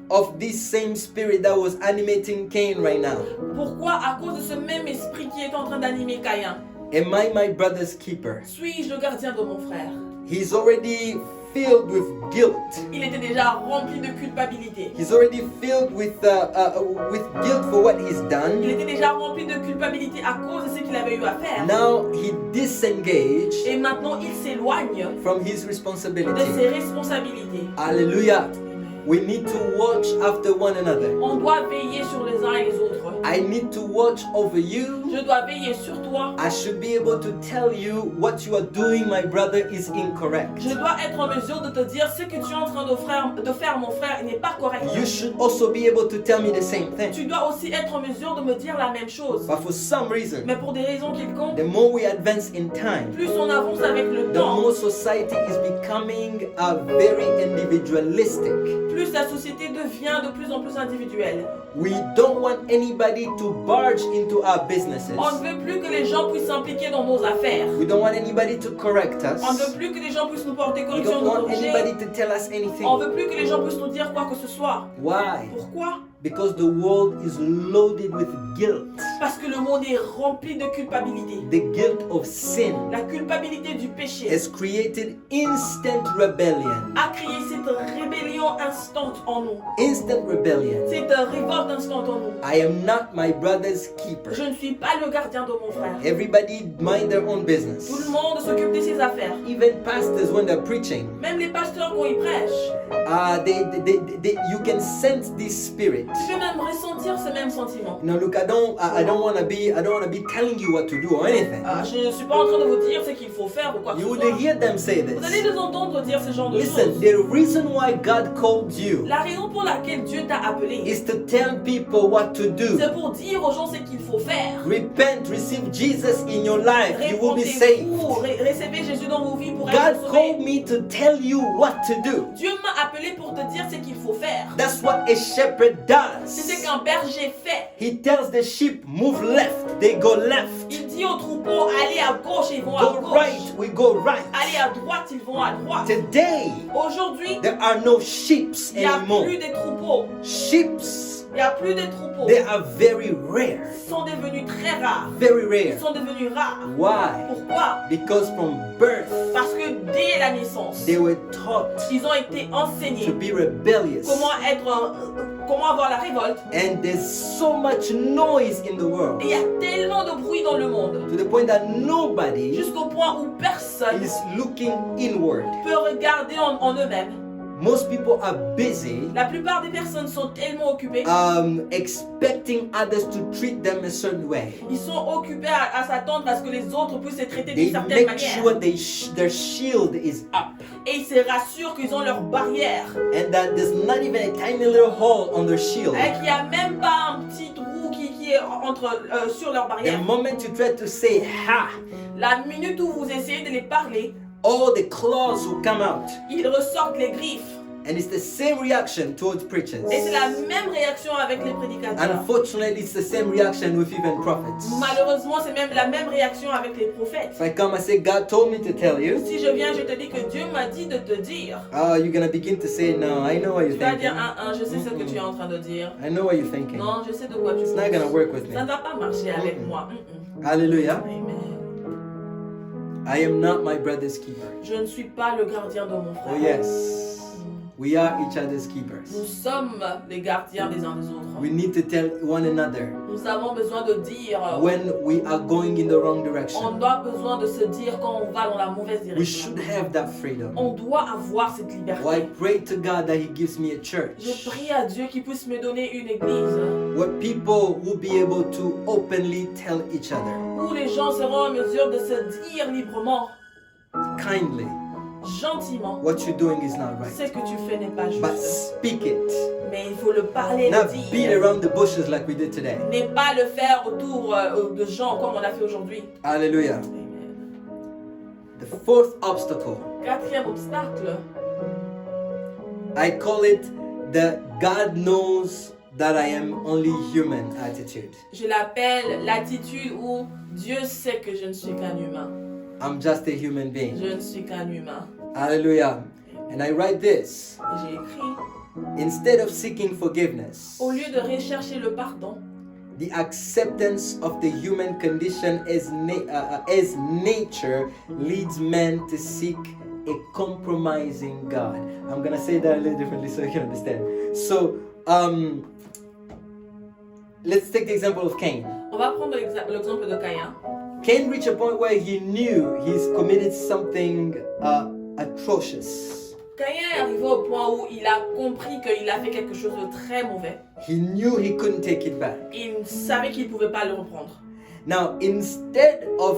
of this same spirit that was animating Cain right now. Pourquoi? À cause de ce même esprit qui est en train d'animer Caïn. Am I my brother's keeper? Suis-je le gardien de mon frère? He's already filled with guilt. Il était déjà rempli de culpabilité. He's already filled with guilt for what he's Il done. était déjà rempli de culpabilité à cause de ce qu'il avait eu à faire. Now he disengaged Et maintenant, il s'éloigne from his de responsibility. ses responsabilités. Hallelujah. We need to watch after one another. On doit veiller sur les uns et les autres. I need to watch over you. Je dois veiller sur toi. I should be able to tell you what you are doing, my brother, is incorrect. Je dois être en mesure de te dire ce que tu es en train de faire mon frère n'est pas correct. You should also be able to tell me the same thing. Tu dois aussi être en mesure de me dire la même chose. But for some reason, Mais pour des raisons quelconques, the more we advance in time, plus on avance avec le the temps, more society is becoming very individualistic. plus la société devient de plus en plus individuelle. We don't want anybody to barge into our businesses. On ne veut plus que les gens puissent s'impliquer dans nos affaires. We don't want anybody to correct us. On ne veut plus que les gens puissent nous porter We correction, don't nous want corriger. anybody to tell us On anything. ne veut plus que les gens puissent nous dire quoi que ce soit. Why? Pourquoi? Because the world is loaded with guilt. Parce que le monde est rempli de culpabilité. The guilt of sin La culpabilité du péché has created instant rebellion. a créé cette rébellion instante en nous. Instant rebellion. Cette révolte instante en nous. I am not my brother's keeper. Je ne suis pas le gardien de mon frère. Everybody mind their own business. Tout le monde s'occupe de ses affaires. Even pastors, when they're preaching, Même les pasteurs quand ils prêchent. you can sense this spirit. Tu peux même ressentir ce même sentiment. Now look, I don't want to be telling you what to do or anything. Je ne suis pas en train de vous dire ce qu'il faut faire ou quoi que You ce would soit. hear them say Vous allez this. les entendre dire ce genre de Listen, choses. the reason why God called you La raison pour laquelle Dieu t'a appelé, is to tell people what to do. c'est pour dire aux gens ce qu'il faut faire. Repent, receive Jesus in your life. You will be saved. Répondez-vous, recevez Jésus dans vos vies pour God être called sauvés. me to tell you what to do. Dieu m'a appelé pour te dire ce qu'il faut faire. That's what a shepherd C'est ce does. qu'un berger fait. He tells the sheep, move left, they go left. Il dit au troupeau, allez à gauche, ils vont à Go gauche. right, we go right. Allez à droite, ils vont à droite. Today, Aujourd'hui, there are no sheep il n'y a anymore. plus des troupeaux. Sheeps, Il n'y a plus des troupeaux. they are very rare. Ils sont devenus très rares. Very Ils rare. sont devenus rares. Why? Pourquoi? Because from birth, Parce que dès la naissance, they were taught ils ont été to enseignés be rebellious. comment avoir la révolte. And there's so much noise in the world Et il y a tellement de bruit dans le monde, to the point that nobody jusqu'au point où personne is looking inward. peut regarder en eux-mêmes. Most people are busy La plupart des personnes sont tellement occupées. expecting others to treat them a certain way. Ils sont occupés à s'attendre à ce que les autres puissent les traiter They d'une certaine make manière. sure their shield is up Et ils se rassurent qu'ils ont leur barrière. and that there's not even a tiny little hole on their shield. Et qu'il n'y a même pas un petit trou qui est sur leur The barrière. moment you try to say ha, La minute où vous essayez de les parler, all the claws will come out. ils ressortent les griffes. And it's the same reaction towards preachers. Et c'est la même réaction avec les prédicateurs. Unfortunately, it's the same reaction with even prophets. Malheureusement, c'est même la même réaction avec les prophètes. If I come and say, God told me to tell you, Si je viens, je te dis que Dieu m'a dit de te dire. you're going to begin to say, no, I know what you're Tu vas thinking. dire, je sais ce que tu es en train de dire. I know what you're thinking. Non, je sais de quoi tu It's not going to penses. work with me. Ça ne va pas marcher avec moi. Hallelujah. Amen. I am not my brother's keeper. Je ne suis pas le gardien de mon frère. Oh, yes. We are each other's Nous keepers. sommes les gardiens des uns des autres. We need to tell one another Nous avons besoin de dire, when we are going in the wrong on direction. doit besoin de se dire quand on va dans la mauvaise We direction. should have that freedom. On doit avoir cette liberté. Well, I pray to God that He gives me a church Je prie à Dieu qu'il puisse me donner une église where people will be able to openly tell each other, où les gens seront en mesure de se dire librement, kindly, gentiment, what you're doing is not ce right. que tu fais n'est pas But juste. speak it. Mais il faut le parler, Not le beat dire. around the bushes like we did today. Mais pas le faire autour de gens comme on a fait aujourd'hui. Hallelujah. Amen. The fourth obstacle, Quatrième obstacle, I call it the God knows that I am only human attitude. je l'appelle l'attitude où Dieu sait que je ne suis qu'un humain. I'm just a human being. Je ne suis qu'un humain. Hallelujah. And I write this. Et j'ai écrit, Instead of seeking forgiveness, au lieu de rechercher le pardon, the acceptance of the human condition as nature leads men to seek a compromising God. I'm gonna say that a little differently so you can understand. So, let's take the example of Cain. on va prendre l'exemple de Caïn. Cain reached a point where he knew he's committed something atrocious. Caïn est arrivé au point où il a compris qu'il a fait quelque chose de très mauvais. He knew he couldn't take it back. Il savait qu'il ne pouvait pas le reprendre. Now, instead of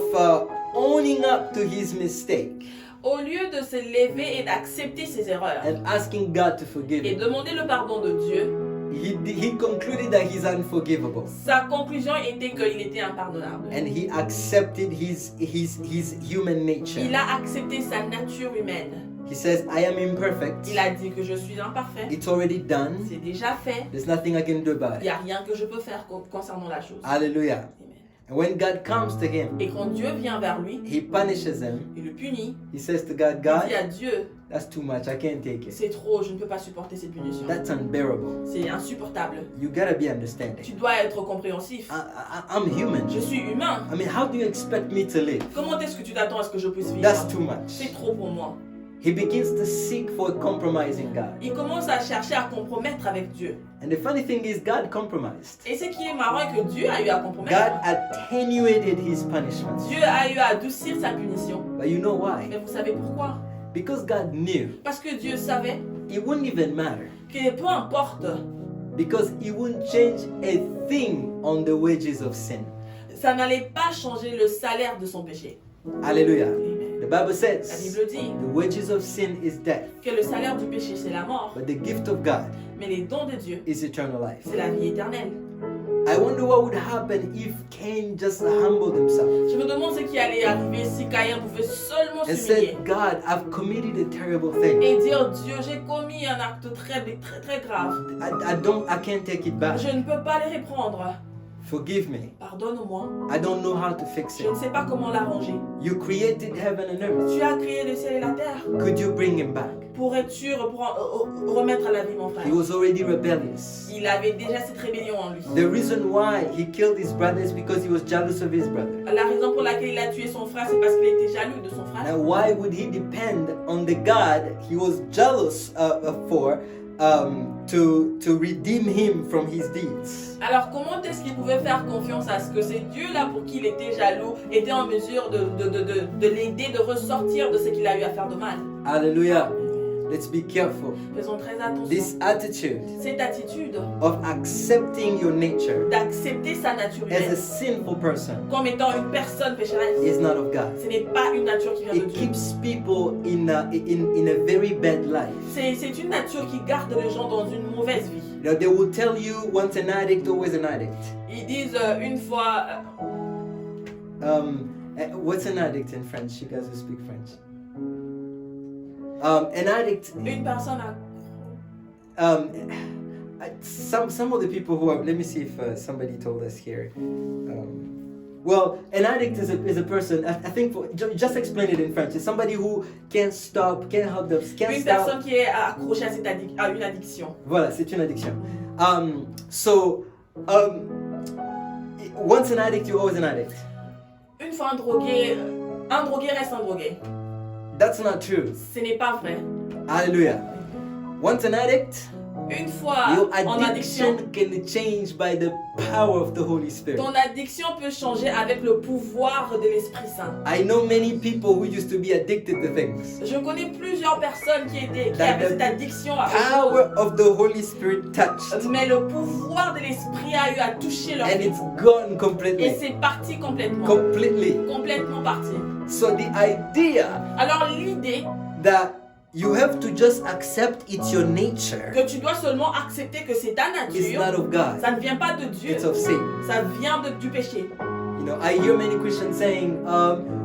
owning up to his mistake Au lieu de se lever et d'accepter ses erreurs and asking God to forgive et him, demander le pardon de Dieu, he concluded that he's unforgivable. sa conclusion était qu'il était impardonnable. And he accepted his human nature. Il a accepté sa nature humaine. He says, I am imperfect. Il a dit que je suis imparfait. It's already done. C'est déjà fait. There's nothing I can do about Il n'y it. a rien que je peux faire concernant la chose. Hallelujah. Amen. And when God comes to him, Et quand Dieu vient vers lui, he punishes him. il le punit. He says to God, Il God, dit à Dieu, that's too much. I can't take it. c'est trop, je ne peux pas supporter cette punition. That's unbearable. C'est insupportable. You gotta be Tu understanding. dois être compréhensif. I'm human. Je suis humain. I mean, how do you expect me to live? Comment est-ce que tu t'attends à ce que je puisse vivre? That's too much. C'est trop pour moi. He begins to seek for a compromising God. Il commence à chercher à compromettre avec Dieu. And the funny thing is, God compromised. Et ce qui est marrant est que Dieu a eu à compromettre. God attenuated his punishments. Dieu a eu à adoucir sa punition. But you know why? Mais vous savez pourquoi? Because God knew Parce que Dieu savait it wouldn't even matter. que peu importe, Because he wouldn't change a thing on the wages of sin. ça n'allait pas changer le salaire de son péché. Hallelujah. Amen. The Bible La says Bible dit the wages of sin is death, que le salaire du péché c'est la mort, but the gift of God mais les dons de Dieu is eternal life. c'est la vie éternelle. I wonder what would happen if Cain just humbled himself Je me demande ce qui allait arriver si Caïn pouvait seulement and s'humilier said, God, I've committed a terrible thing. et dire Dieu, j'ai commis un acte très grave. I can't take it back. Je ne peux pas les reprendre. Forgive me. Pardonne-moi. I don't know how to fix Je it. ne sais pas comment l'arranger. You created heaven and earth. Tu as créé le ciel et la terre. Could you bring him back? Pourrais-tu remettre à la vie mon frère? He was already rebellious. Il avait déjà cette rébellion en lui. The reason why he killed his brother is because he was jealous of his brother. La raison pour laquelle il a tué son frère, c'est parce qu'il était jaloux de son frère. Now, why would he depend on the God he was jealous for to redeem him from his deeds? Alors comment est-ce qu'il pouvait faire confiance à ce que c'est Dieu-là pour qui il était jaloux, était en mesure de l'aider, de ressortir de ce qu'il a eu à faire de mal? Hallelujah. Let's be careful. Faisons très attention. This attitude Cette attitude of accepting your nature d'accepter sa nature as a humaine sinful person comme étant une personne pécheresse, is not of God. ce n'est pas une nature qui vient de It Dieu. keeps people in a very bad life. C'est une nature qui garde les gens dans une mauvaise vie. You know, they will tell you once an addict, always an addict. Ils disent une fois... What's an addict in French? You guys who speak French. An addict. Une personne a... Some of the people who are. Let me see if somebody told us here. Well, an addict is a person. I think just explain it in French. It's somebody who can't stop, can't help them, can't Une stop. personne qui est accrochée à une addiction. Voilà, c'est une addiction. Once an addict, you're always an addict. Une fois un drogué reste un drogué. That's not true. Ce n'est pas vrai. Hallelujah. Once an addict, Une fois your en addiction, addiction can change by the power of the Holy Spirit. ton addiction peut changer avec le pouvoir de l'Esprit Saint. I know many people who used to be addicted to things. Je connais plusieurs personnes qui avaient cette addiction à Power of the Holy Spirit touched, mais le pouvoir de l'Esprit a eu à toucher leur and vie. it's gone Et completely. c'est parti complètement. Completely. Complètement parti. So the idea Alors l'idée that you have to just accept it's your nature que tu dois seulement accepter que c'est ta is nature, not of God. ça ne vient pas de Dieu, It's of Satan. ça vient du péché. You know, I hear many Christians saying,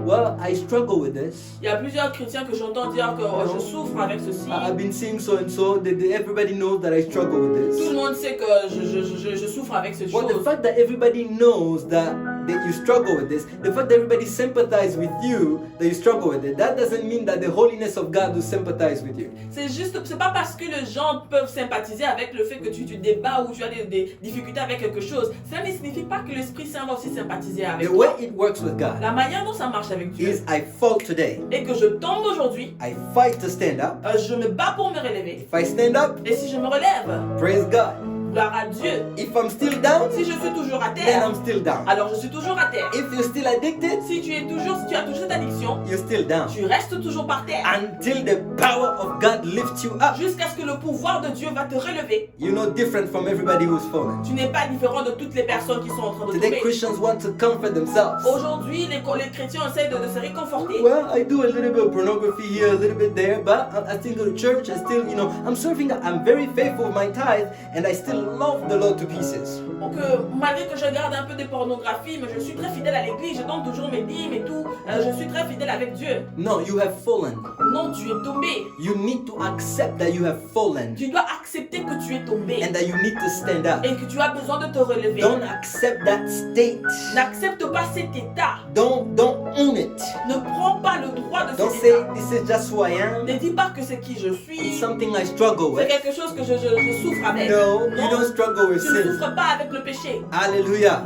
well, I struggle with this. Il y a plusieurs chrétiens que j'entends dire que je souffre avec ceci. I've been seeing so and so. Everybody knows that I struggle with Tout this. le monde sait que je souffre avec cette Well, the chose. fact that everybody knows that you struggle with this, the fact that everybody sympathizes with you that you struggle with it, that doesn't mean that the holiness of God will sympathize with you. C'est pas parce que les gens peuvent sympathiser avec le fait que tu débats ou tu as des difficultés avec quelque chose. Cela ne signifie pas que l'Esprit Saint va aussi sympathiser avec The way toi. it works with God La manière dont ça marche avec Dieu is I fall today, est que je tombe aujourd'hui, I fight to stand up. je me bats pour me relever. If I stand up, Et si je me relève, praise God. gloire à Dieu. If I'm still down, Si je suis toujours à then terre, I'm still down. alors je suis toujours à terre. If you're still addicted, Si tu as toujours cette addiction, you're still down. tu restes toujours par terre. Until the power of God lifts you up. Jusqu'à ce que le pouvoir de Dieu va te relever. You're no different from everybody who's fallen. Tu n'es pas différent de toutes les personnes qui sont en train de Today, tomber. Christians want to comfort themselves. Aujourd'hui, les chrétiens essaient de se réconforter. Well, I do a little bit of pornography here, a little bit there, but I still go to church. I still, I'm serving. I'm very faithful with my tithe, and I still love the Lord to pieces. Donc, malgré que je regarde un peu de pornographie, mais je suis très fidèle à l'église, je donne toujours mes dîmes et tout, je suis très fidèle avec Dieu. No, you have fallen. Non, tu es tombé. You need to accept that you have fallen Tu dois accepter que tu es tombé and that you need to stand up. et que tu as besoin de te relever. Don't accept that state. N'accepte pas cet état. Don't own it. Ne prends pas le droit de Don't cet say état. this is just who I am. Ne dis pas que c'est qui je It's suis. something I struggle C'est with. quelque chose que je souffre avec. No, you don't struggle with Tu ne sin. souffres pas avec le péché. Hallelujah.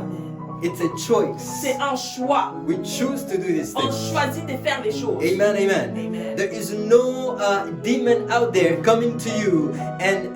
It's a choice. C'est un choix. We choose to do these On things. choisit de faire les choses. Amen, amen. Amen. There is no demon out there coming to you and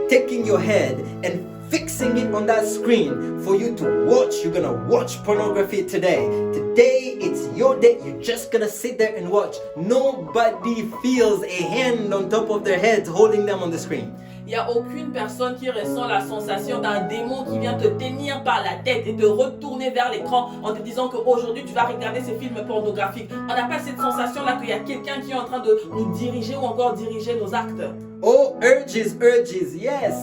taking your head and fixing it on that screen for you to watch. You're gonna watch pornography today. Today it's your day. You're just gonna sit there and watch. Nobody feels a hand on top of their heads holding them on the screen. Il n'y a aucune personne qui ressent la sensation d'un démon qui vient te tenir par la tête et te retourner vers l'écran en te disant qu'aujourd'hui tu vas regarder ces films pornographiques. On n'a pas cette sensation-là qu'il y a quelqu'un qui est en train de nous diriger ou encore diriger nos actes. Oh, urges, yes.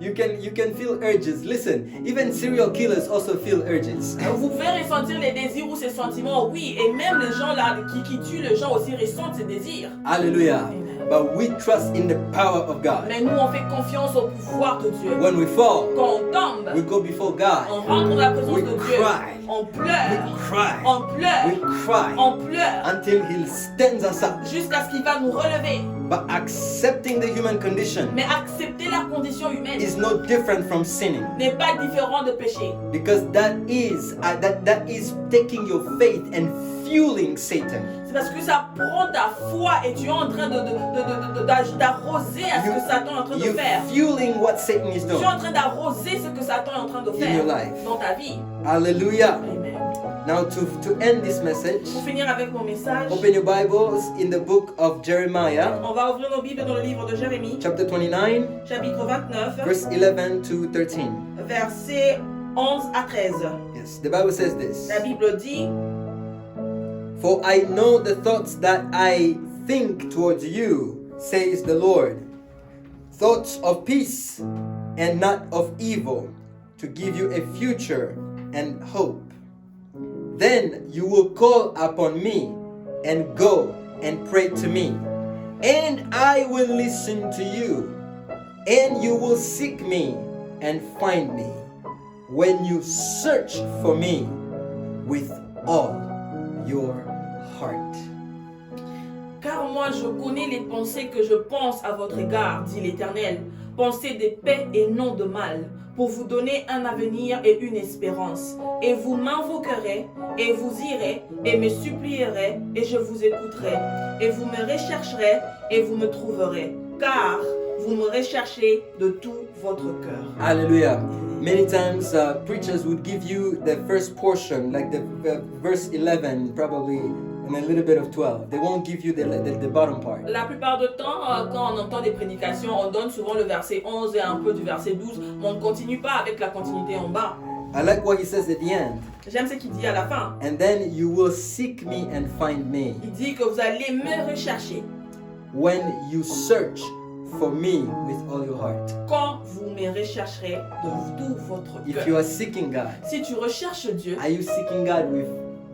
You can feel urges. Listen, even serial killers also feel urges. Vous pouvez ressentir les désirs ou ces sentiments, oui, et même les gens là qui tuent les gens aussi ressentent ces désirs. Hallelujah. But we trust in the power of God. Mais nous on fait confiance au pouvoir de Dieu. When we fall, Quand on tombe, we go before God. on rentre dans la présence We de Dieu. cry. On We pleure, cry. on We pleure, cry on pleure, until He stands us up. jusqu'à ce qu'il va nous relever. But accepting the human condition Mais accepter la condition humaine is no different from sinning, n'est pas différent de péché. because that is taking your faith and fueling Satan. C'est parce que ça prend ta foi et tu es en train d'arroser à ce que Satan est en train de You're faire. fueling what Satan is Tu es doing. en train d'arroser ce que Satan est en train de In your faire life. dans ta vie. Hallelujah. Amen. Now to end this message, Pour finir avec mon message, open your Bibles in the book of Jeremiah, on va ouvrir nos Bibles dans le livre de Jérémie, chapter 29, chapitre 29, verse 11 to 13. versets 11 à 13. Yes, the Bible says this. La Bible dit: For I know the thoughts that I think towards you, says the Lord. Thoughts of peace and not of evil, to give you a future and hope. Then you will call upon me and go and pray to me, and I will listen to you, and you will seek me and find me when you search for me with all your heart. Car moi je connais les pensées que je pense à votre égard, dit l'Éternel, pensées de paix et non de mal, pour vous donner un avenir et une espérance. Et vous m'invoquerez, et vous irez, et me supplierez, et je vous écouterai. Et vous me rechercherez, et vous me trouverez, car vous me recherchez de tout votre cœur. Hallelujah. Many times preachers would give you the first portion, like the verse 11, probably, and a little bit of 12. They won't give you the bottom part. La plupart du temps, quand on entend des prédications, on donne souvent le verset 11 et un peu du verset 12, mais on ne continue pas avec la continuité en bas. I like what he says at the end. J'aime ce qu'il dit à la fin. And then you will seek me and find me Il dit que vous allez me rechercher when you search for me with all your heart. quand vous me rechercherez de tout votre If cœur. you are seeking God, Si tu recherches Dieu, are you seeking God with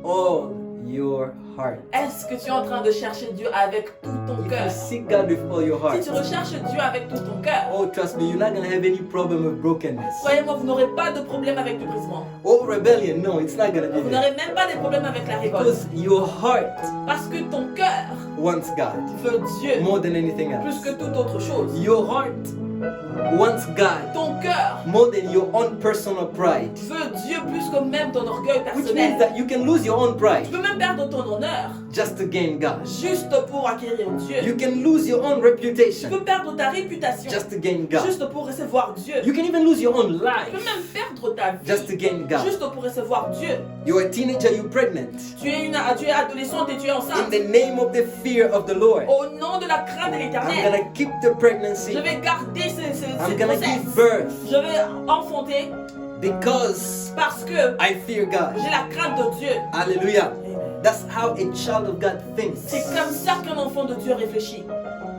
all your heart? est-ce que tu es en train de chercher Dieu avec tout ton If cœur? you seek God with all your Si heart, tu recherches Dieu avec tout ton cœur, oh, trust me, you're not going to have any problem with brokenness. croyez-moi, vous n'aurez pas de problème avec le brisement. Oh, rebellion, no, it's not going to be Vous there. n'aurez même pas de problème avec la révolte. Because your heart Parce que ton cœur wants God veut Dieu more than anything plus else. que toute autre chose. Your heart wants God Ton cœur more than your own personal pride. veut Dieu plus que même ton orgueil Which means personnel. that you can lose your own Tu pride peux même perdre ton honneur just to gain God. juste pour acquérir Dieu. You can lose your own Tu reputation peux perdre ta réputation just to gain God. juste pour recevoir Dieu. You can even lose your own Tu peux life même perdre ta just to vie gain God. juste pour recevoir Dieu. You're a teenager, you're pregnant. Tu es adolescente et tu es In enceinte. the name of the fear of the Lord, Au nom de la crainte de I'm l'Éternel, gonna keep the pregnancy. je vais garder I'm cette gonna grossesse. give birth Je vais enfanter because parce que I fear God. j'ai la crainte de Dieu. Hallelujah. That's how a child of God thinks. C'est comme ça qu'un enfant de Dieu réfléchit.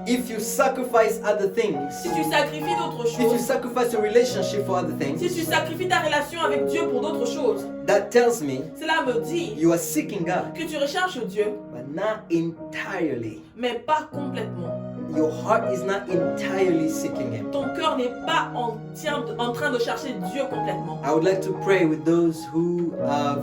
if you sacrifice other things, si tu sacrifies d'autres if you choses, sacrifice a relationship for other si things, tu sacrifies ta relation avec Dieu pour d'autres choses, that tells me cela me dit you are seeking God, que tu recherches Dieu, but not entirely. mais pas complètement. Your heart is not entirely seeking Him. Ton cœur n'est pas en train de chercher Dieu complètement. I would like to pray with those who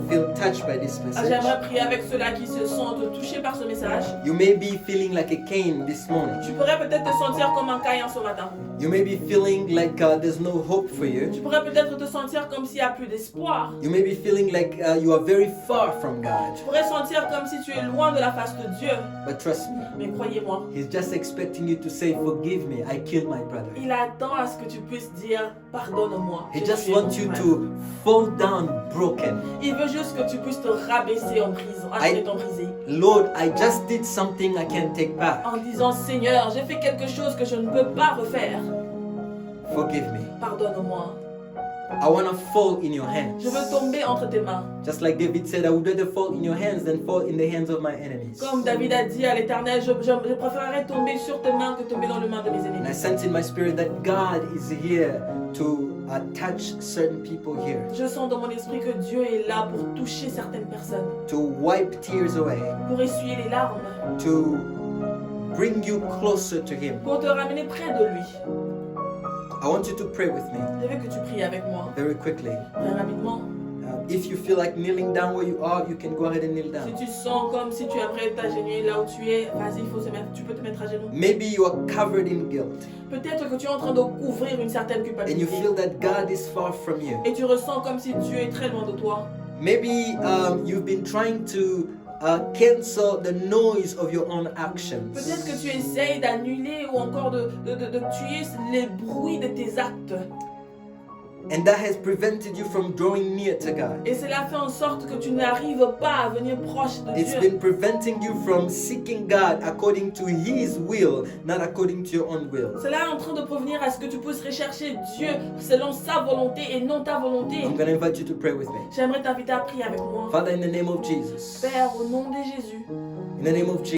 feel touched by this message. J'aimerais prier avec ceux-là qui se sentent touchés par ce message. You may be feeling like a Cain this morning. Tu pourrais peut-être te sentir comme un Caïn ce matin. You may be feeling like there's no hope for you. Tu pourrais peut-être te sentir comme s'il n'y a plus d'espoir. You may be feeling like you are very far from God. Tu pourrais sentir comme si tu es loin de la face de Dieu. But trust me, Mais croyez-moi, He's just expecting you to say, "Forgive me, I killed my brother." il attend à ce que tu puisses dire pardonne-moi. He j'ai just tué wants mon you frère. to fall down broken. Il veut juste que tu puisses te rabaisser en prison, en étant brisé. Lord, I just did something I can't take back. En disant Seigneur, j'ai fait quelque chose que je ne peux pas refaire. Forgive me. Pardonne-moi. I want to fall in your hands. Je veux tomber entre tes mains. Just like David said, I would rather fall in your hands than fall in the hands of my enemies. Comme David a dit à l'Éternel, je préférerais tomber sur tes mains que tomber dans les mains de mes And I ennemis. sense in my spirit that God is here to touch certain people here, Je sens dans mon esprit que Dieu est là pour toucher certaines personnes, to wipe tears away, pour essuyer les larmes, to bring you closer to Him. pour te ramener près de lui. I want you to pray with me Je veux que tu pries avec moi, very quickly. très rapidement. If you feel like kneeling down where you are, you can go ahead and kneel Si down. tu sens comme si tu aimerais t'agenouiller là où tu es, vas-y, tu peux te mettre à genoux. Maybe you are covered in guilt Peut-être que tu es en train de couvrir une certaine and you culpabilité. feel that God is far from you. Et tu ressens comme si Dieu est très loin de toi. Maybe you've been trying to cancel the noise of your own actions. Peut-être que tu essayes d'annuler ou encore de tuer les bruits de tes actes. And that has prevented you from drawing near to God. Et cela fait en sorte que tu n'arrives pas à venir proche de It's Dieu. been preventing you from seeking God according to His will, not according to your own will. Cela est en train de prévenir à ce que tu puisses rechercher Dieu selon sa volonté et non ta volonté. I'm going to invite you to pray with me. J'aimerais t'inviter à prier avec moi. Father, in the name of Jesus, Père, au nom de Jésus. in the name of Jesus.